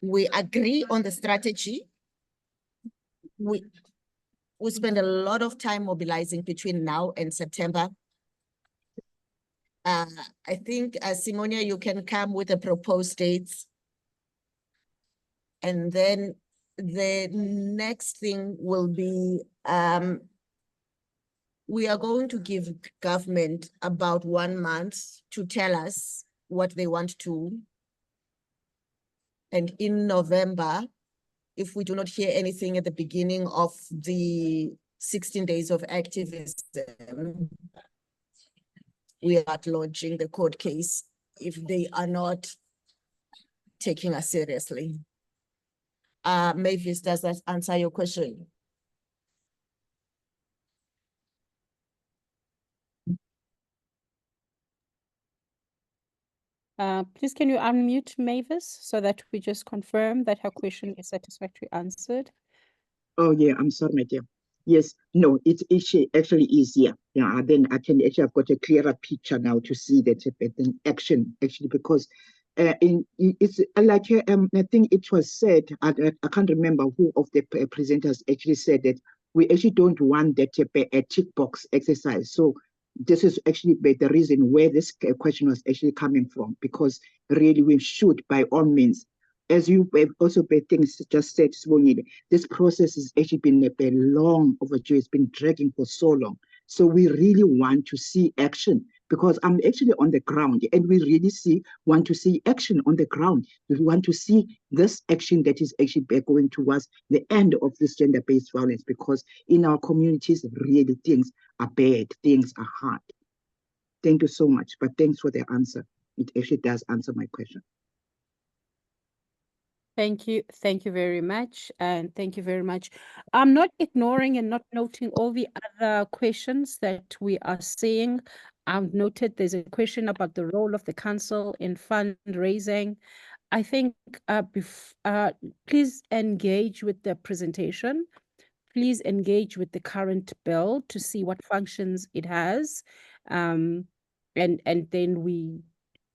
we agree on the strategy. We spend a lot of time mobilizing between now and September. I think, Simonia, you can come with the proposed dates. And then the next thing will be, we are going to give government about 1 month to tell us what they want to. And in November, if we do not hear anything at the beginning of the 16 days of activism, we are launching the court case if they are not taking us seriously. Mavis, does that answer your question? Please can you unmute Mavis so that we just confirm that her question is satisfactorily answered? Oh yeah, I'm sorry, my dear. Yes, no, it's actually easier. Yeah, then I can actually, I've got a clearer picture now to see that in action actually, because it's like I think it was said, I can't remember who of the presenters actually said that we actually don't want that a tick box exercise. So this is actually the reason where this question was actually coming from, because really we should by all means, as you also things just said, this process has actually been a long overdue. It's been dragging for so long. So we really want to see action, because I'm actually on the ground and we really want to see action on the ground. We want to see this action that is actually going towards the end of this gender-based violence, because in our communities, really things are bad, things are hard. Thank you so much, but thanks for the answer. It actually does answer my question. Thank you. Thank you very much. And thank you very much. I'm not ignoring and not noting all the other questions that we are seeing. I've noted there's a question about the role of the council in fundraising. I think please engage with the presentation. Please engage with the current bill to see what functions it has. And then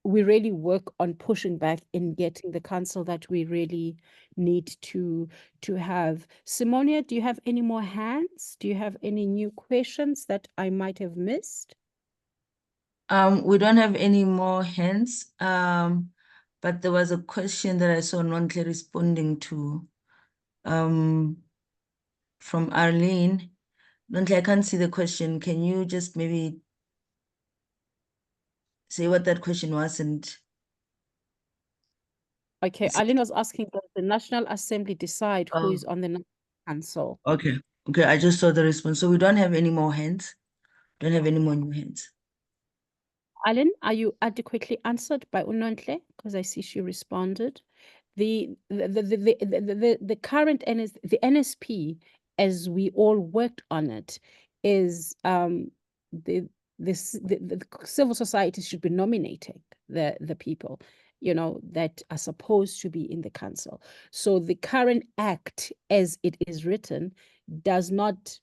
we really work on pushing back in getting the council that we really need to have. Simonia, do you have any more hands? Do you have any new questions that I might have missed? We don't have any more hands. But there was a question that I saw Nontle responding to from Arlene. Nontle, I can't see the question. Can you just maybe say what that question was? And okay, Arlene was asking, does the National Assembly decide who is on the National Council? okay, I just saw the response. So we don't have any more hands. Don't have any more new hands. Alan, are you adequately answered by Unontle? Because I see she responded. The current the NSP, as we all worked on it, is the civil society should be nominating the people, you know, that are supposed to be in the council. So the current act, as it is written, does not.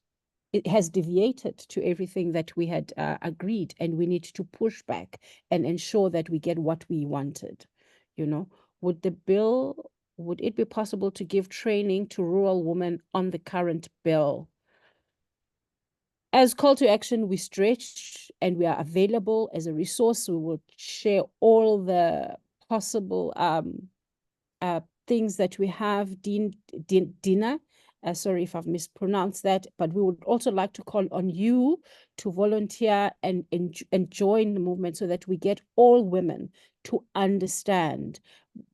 It has deviated to everything that we had agreed, and we need to push back and ensure that we get what we wanted. You know, would it be possible to give training to rural women on the current bill? As call to action, we stretch and we are available as a resource. We will share all the possible things that we have. Dina, sorry if I've mispronounced that, but we would also like to call on you to volunteer and join the movement so that we get all women to understand,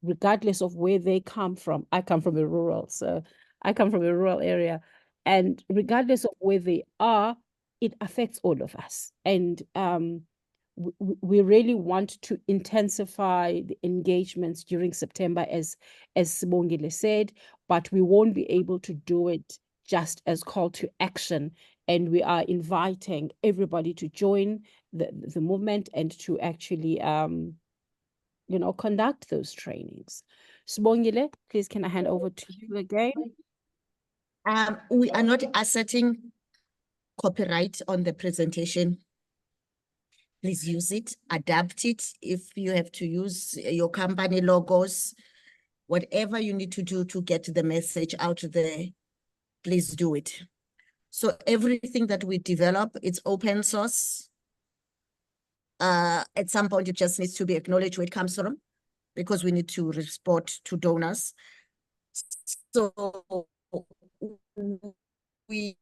regardless of where they come from. I come from a rural area, and regardless of where they are, it affects all of us. And we really want to intensify the engagements during September, as Sibongile said, but we won't be able to do it just as call to action. And we are inviting everybody to join the movement and to actually, you know, conduct those trainings. Sibongile, please can I hand over to you again? We are not asserting copyright on the presentation. Please use it, adapt it. If you have to use your company logos, whatever you need to do to get the message out there, please do it. So everything that we develop, it's open source. At some point, it just needs to be acknowledged where it comes from, because we need to respond to donors. So we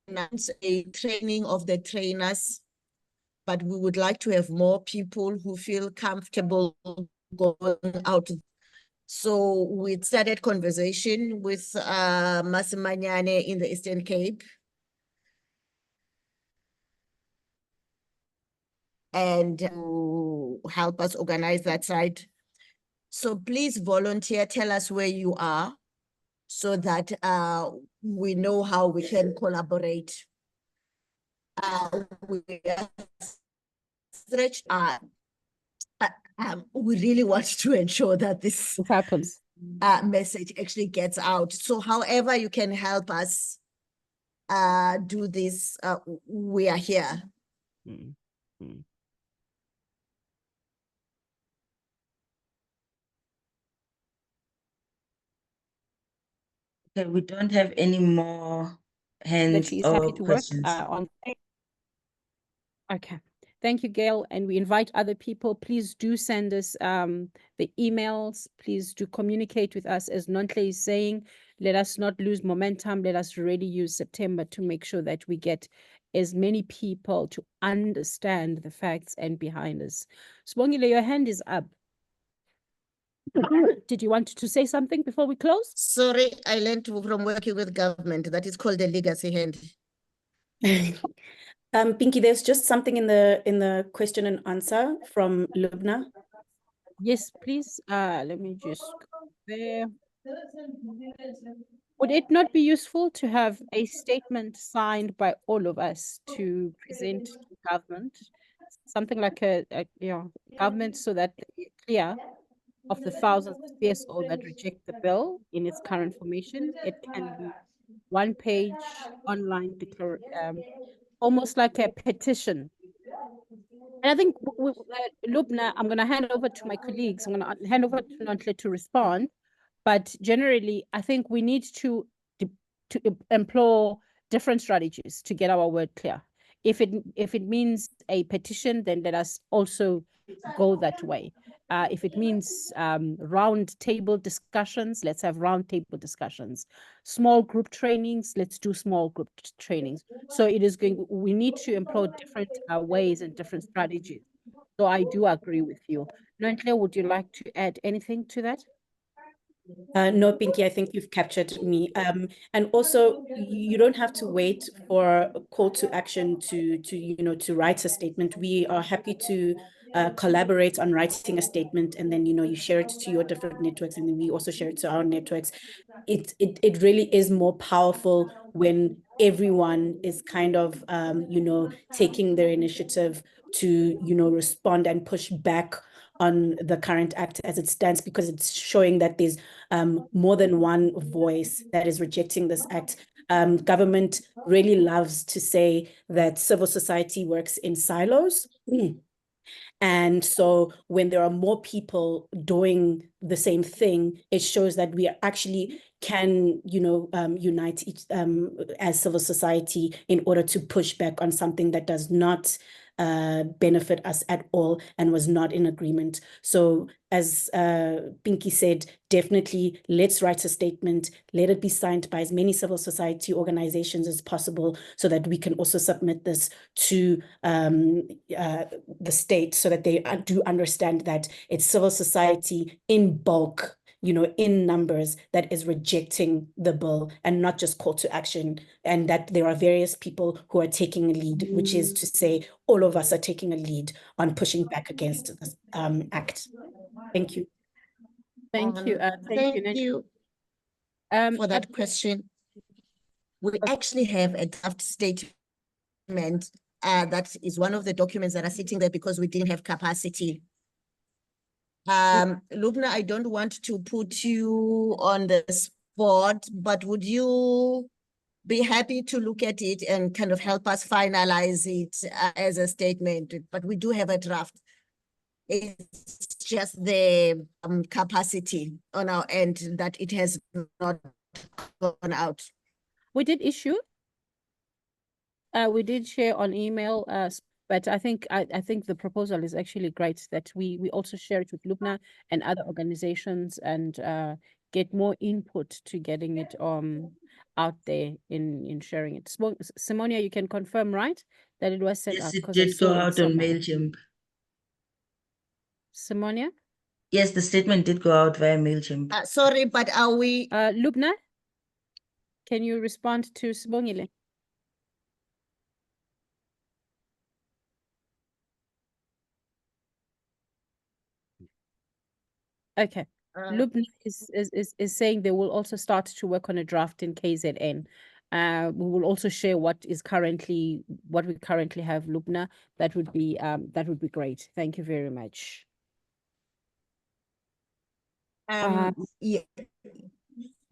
announce a training of the trainers, but we would like to have more people who feel comfortable going out. So we started conversation with Masimanyane in the Eastern Cape. And to help us organize that side. So please volunteer, tell us where you are so that we know how we can collaborate. We are stretched We really want to ensure that this It happens. message actually gets out. So however you can help us do this, we are here. Mm. Mm. Okay, we don't have any more That hands she is happy or to work questions. on. Okay. Thank you, Gail. And we invite other people. Please do send us the emails. Please do communicate with us. As Nontle is saying, let us not lose momentum. Let us really use September to make sure that we get as many people to understand the facts and behind us. Sibongile, your hand is up. Did you want to say something before we close? Sorry, I learned from working with government. That is called a legacy hand. Pinky, there's just something in the question and answer from Lubna. Yes, please. Let me just go there. Would it not be useful to have a statement signed by all of us to present to government? Something like a government, so that they're clear of the thousands of CSO that reject the bill in its current formation. It can be one-page online almost like a petition. And I think Lubna, I'm going to hand over to my colleagues. I'm going to hand over to Nontle to respond. But generally, I think we need to employ different strategies to get our word clear. If it means a petition, then let us also go that way. If it means round table discussions, let's have round table discussions. Small group trainings, let's do small group trainings. So we need to employ different ways and different strategies. So I do agree with you. Nontle, would you like to add anything to that? No, Pinky, I think you've captured me. And also, you don't have to wait for a call to action to write a statement. We are happy to collaborate on writing a statement, and then you share it to your different networks, and then we also share it to our networks. It really is more powerful when everyone is kind of taking their initiative to respond and push back on the current act as it stands, because it's showing that there's more than one voice that is rejecting this act. Government really loves to say that civil society works in silos. And so when there are more people doing the same thing, it shows that we actually can, unite as civil society in order to push back on something that does not benefit us at all and was not in agreement. So as Pinky said, definitely let's write a statement, let it be signed by as many civil society organizations as possible, so that we can also submit this to the state, so that they do understand that it's civil society in bulk, in numbers, that is rejecting the bill, and not just call to action, and that there are various people who are taking a lead, which is to say all of us are taking a lead on pushing back against this act. Thank you. Thank you. Thank you for that question. We actually have a draft statement that is one of the documents that are sitting there because we didn't have capacity. Lubna, I don't want to put you on the spot, but would you be happy to look at it and kind of help us finalize it as a statement? But we do have a draft. It's just the capacity on our end that it has not gone out. We did issue. We did share on email, but I think the proposal is actually great, that we also share it with Lubna and other organizations, and get more input to getting it out there in sharing it. Simonia, you can confirm, right, that it was sent out? Yes, it did go out on MailChimp. Simonia? Yes, the statement did go out via MailChimp. Sorry, but are we... Lubna, can you respond to Sibongile? Okay. Lubna is saying they will also start to work on a draft in KZN. We will also share what we currently have, Lubna. That would be great. Thank you very much. Yeah,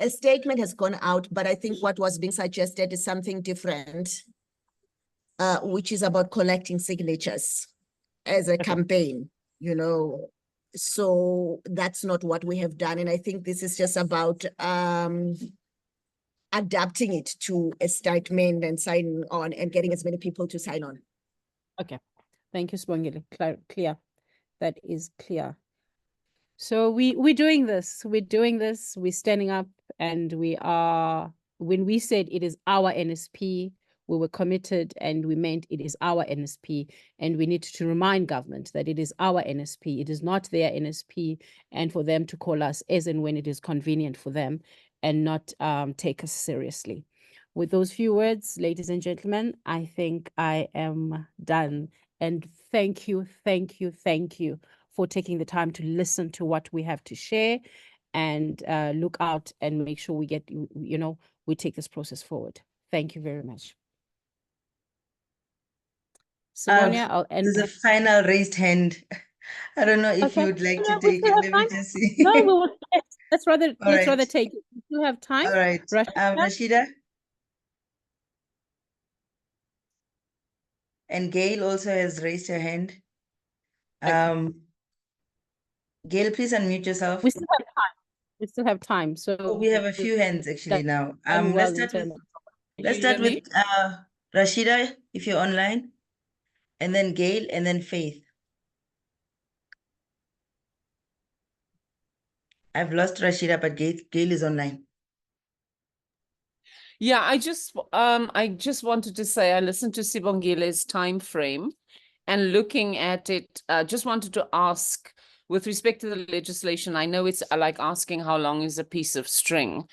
a statement has gone out, but I think what was being suggested is something different, which is about collecting signatures as a campaign, you know. So that's not what we have done. And I think this is just about adapting it to a statement and signing on and getting as many people to sign on. Okay, thank you, Sibongile. Clear. That is clear. So we're doing this. We're standing up, and we are. When we said it is our NSP, we were committed, and we meant it is our NSP, and we need to remind government that it is our NSP. It is not their NSP, and for them to call us as and when it is convenient for them, and not take us seriously. With those few words, ladies and gentlemen, I think I am done. And thank you for taking the time to listen to what we have to share, and look out and make sure we get, we take this process forward. Thank you very much. Sonia, I'll end. There's a final raised hand. I don't know if Okay. you would like No, to we take still it. have Let me time. just see. No, we will. Let's rather right. take it. We still have time. All right. Rashida? Rashida? And Gail also has raised her hand. Okay. Gail, please unmute yourself. We still have time. We still have time. So Oh, we have a few hands actually now. Let's start with Rashida, if you're online, and then Gail, and then Faith. I've lost Rashida, but Gail is online. Yeah, I just wanted to say I listened to Sibongile's time frame, and looking at it, just wanted to ask, with respect to the legislation, I know it's like asking how long is a piece of string.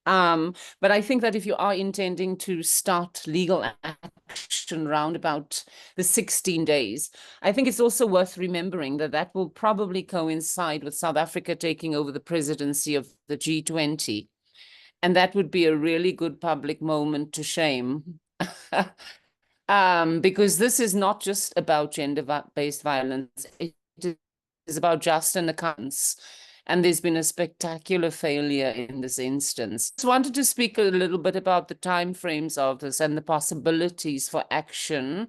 But I think that if you are intending to start legal action round about the 16 days, I think it's also worth remembering that that will probably coincide with South Africa taking over the presidency of the G20. And that would be a really good public moment to shame. Because this is not just about gender-based violence. It is about just and accounts. And there's been a spectacular failure in this instance. Just wanted to speak a little bit about the timeframes of this and the possibilities for action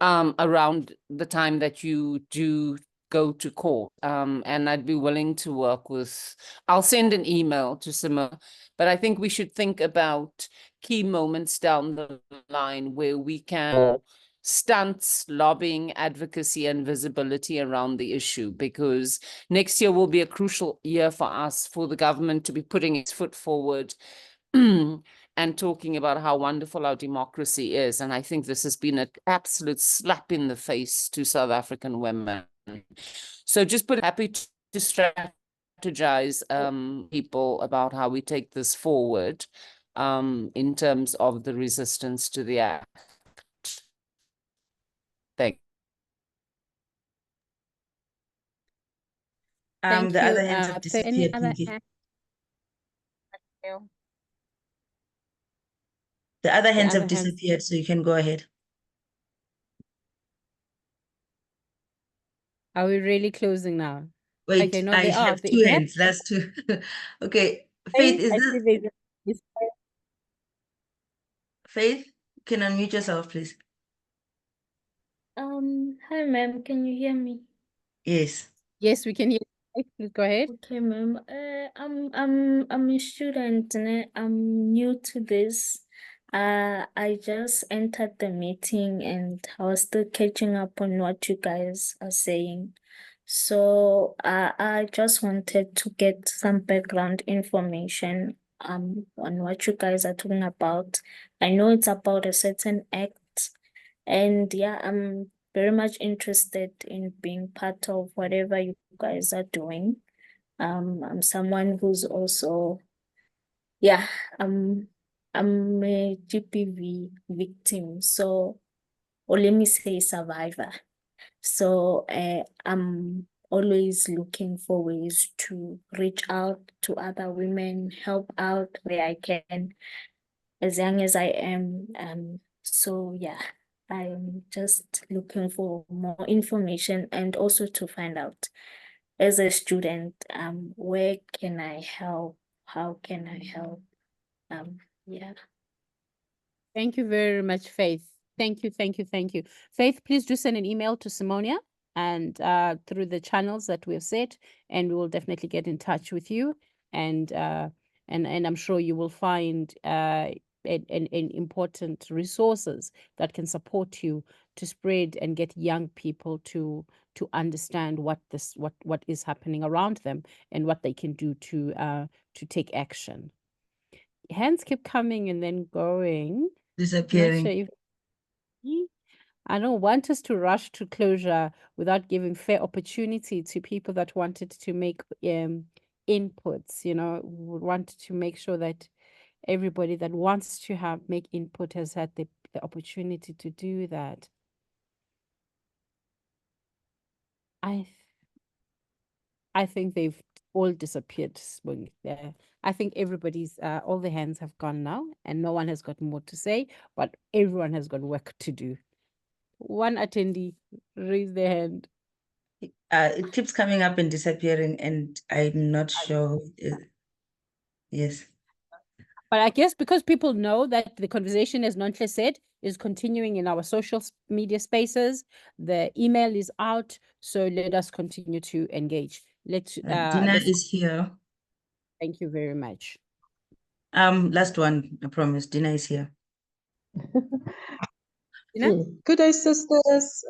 around the time that you do go to court. And I'd be willing to work with, I'll send an email to Sima, but I think we should think about key moments down the line where we can stunts, lobbying, advocacy, and visibility around the issue, because next year will be a crucial year for us, for the government to be putting its foot forward and talking about how wonderful our democracy is. And I think this has been an absolute slap in the face to South African women. So just happy to strategize people about how we take this forward in terms of the resistance to the act. Thank The you. other hands have disappeared. Any other The other hands have disappeared, so you can go ahead. Are we really closing now? Wait, okay, no, I they are. have two hands. That's two. Okay, Faith, is this Faith? Can unmute yourself, please. Hi, ma'am. Can you hear me? Yes. Yes, we can hear you. Please go ahead. Okay, ma'am. I'm a student. I'm new to this. I just entered the meeting and I was still catching up on what you guys are saying. So I just wanted to get some background information on what you guys are talking about. I know it's about a certain act, and yeah, I'm very much interested in being part of whatever you guys are doing. I'm someone who's also, yeah, I'm a GPV victim, so, or let me say survivor. So I'm always looking for ways to reach out to other women, help out where I can, as young as I am. So yeah, I'm just looking for more information and also to find out as a student, where can I help? How can I help? Yeah. Thank you very much, Faith. Thank you, thank you, thank you. Faith, please do send an email to Simonia and through the channels that we've set, and we will definitely get in touch with you. And I'm sure you will find an important resources that can support you to spread and get young people to understand what is happening around them and what they can do to take action. Hands keep coming and then going. Not sure Disappearing. if I don't want us to rush to closure without giving fair opportunity to people that wanted to make inputs. We want to make sure that everybody that wants to make input has had the opportunity to do that. I think they've all disappeared. I think everybody's all the hands have gone now, and no one has got more to say, but everyone has got work to do. One attendee raised their hand. It keeps coming up and disappearing, and I'm not sure. Yes. But I guess because people know that the conversation, as Nonhle said, is continuing in our social media spaces, the email is out, so let us continue to engage. Dina is here. Thank you very much. Last one, I promise. Dina is here. Dina? Good day, sisters.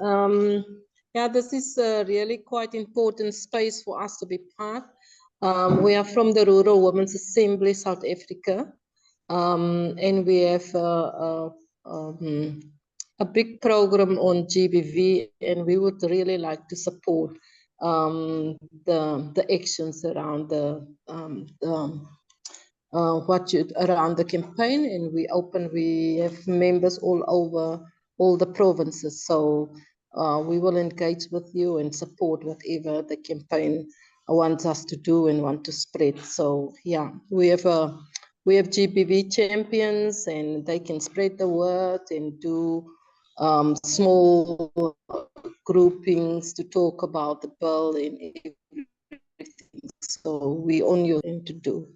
Yeah, this is a really quite important space for us to be part. We are from the Rural Women's Assembly, South Africa, and we have a big program on GBV, and we would really like to support the actions around around the campaign, and we have members all over all the provinces, so we will engage with you and support whatever the campaign wants us to do and want to spread. So yeah, we have GBV champions, and they can spread the word and do small groupings to talk about the bill and everything. So we on your end to do.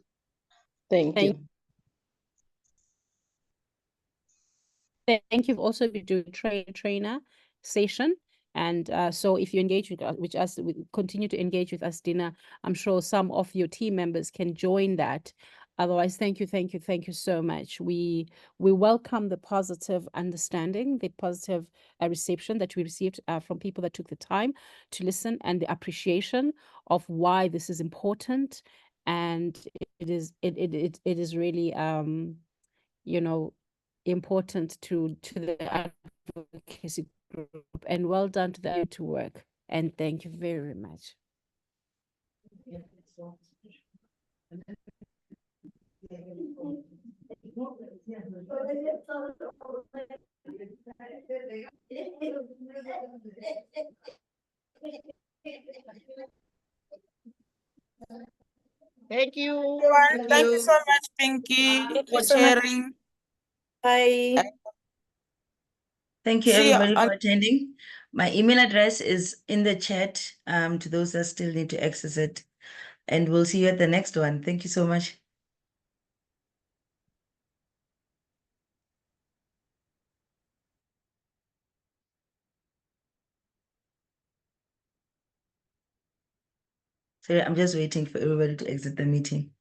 Thank you. Thank you. Also, we do trainer session. And so if you engage with us, we continue to engage with us, Dina. I'm sure some of your team members can join that. Otherwise, thank you so much. We welcome the positive understanding, the positive reception that we received from people that took the time to listen, and the appreciation of why this is important. And it is really important to the advocacy group, and well done to the to work, and thank you very much. Thank you. Thank you so much, Pinky, for sharing. Bye. Thank you, See you everybody, on- for attending. My email address is in the chat to those that still need to access it. And we'll see you at the next one. Thank you so much. Sorry, I'm just waiting for everybody to exit the meeting.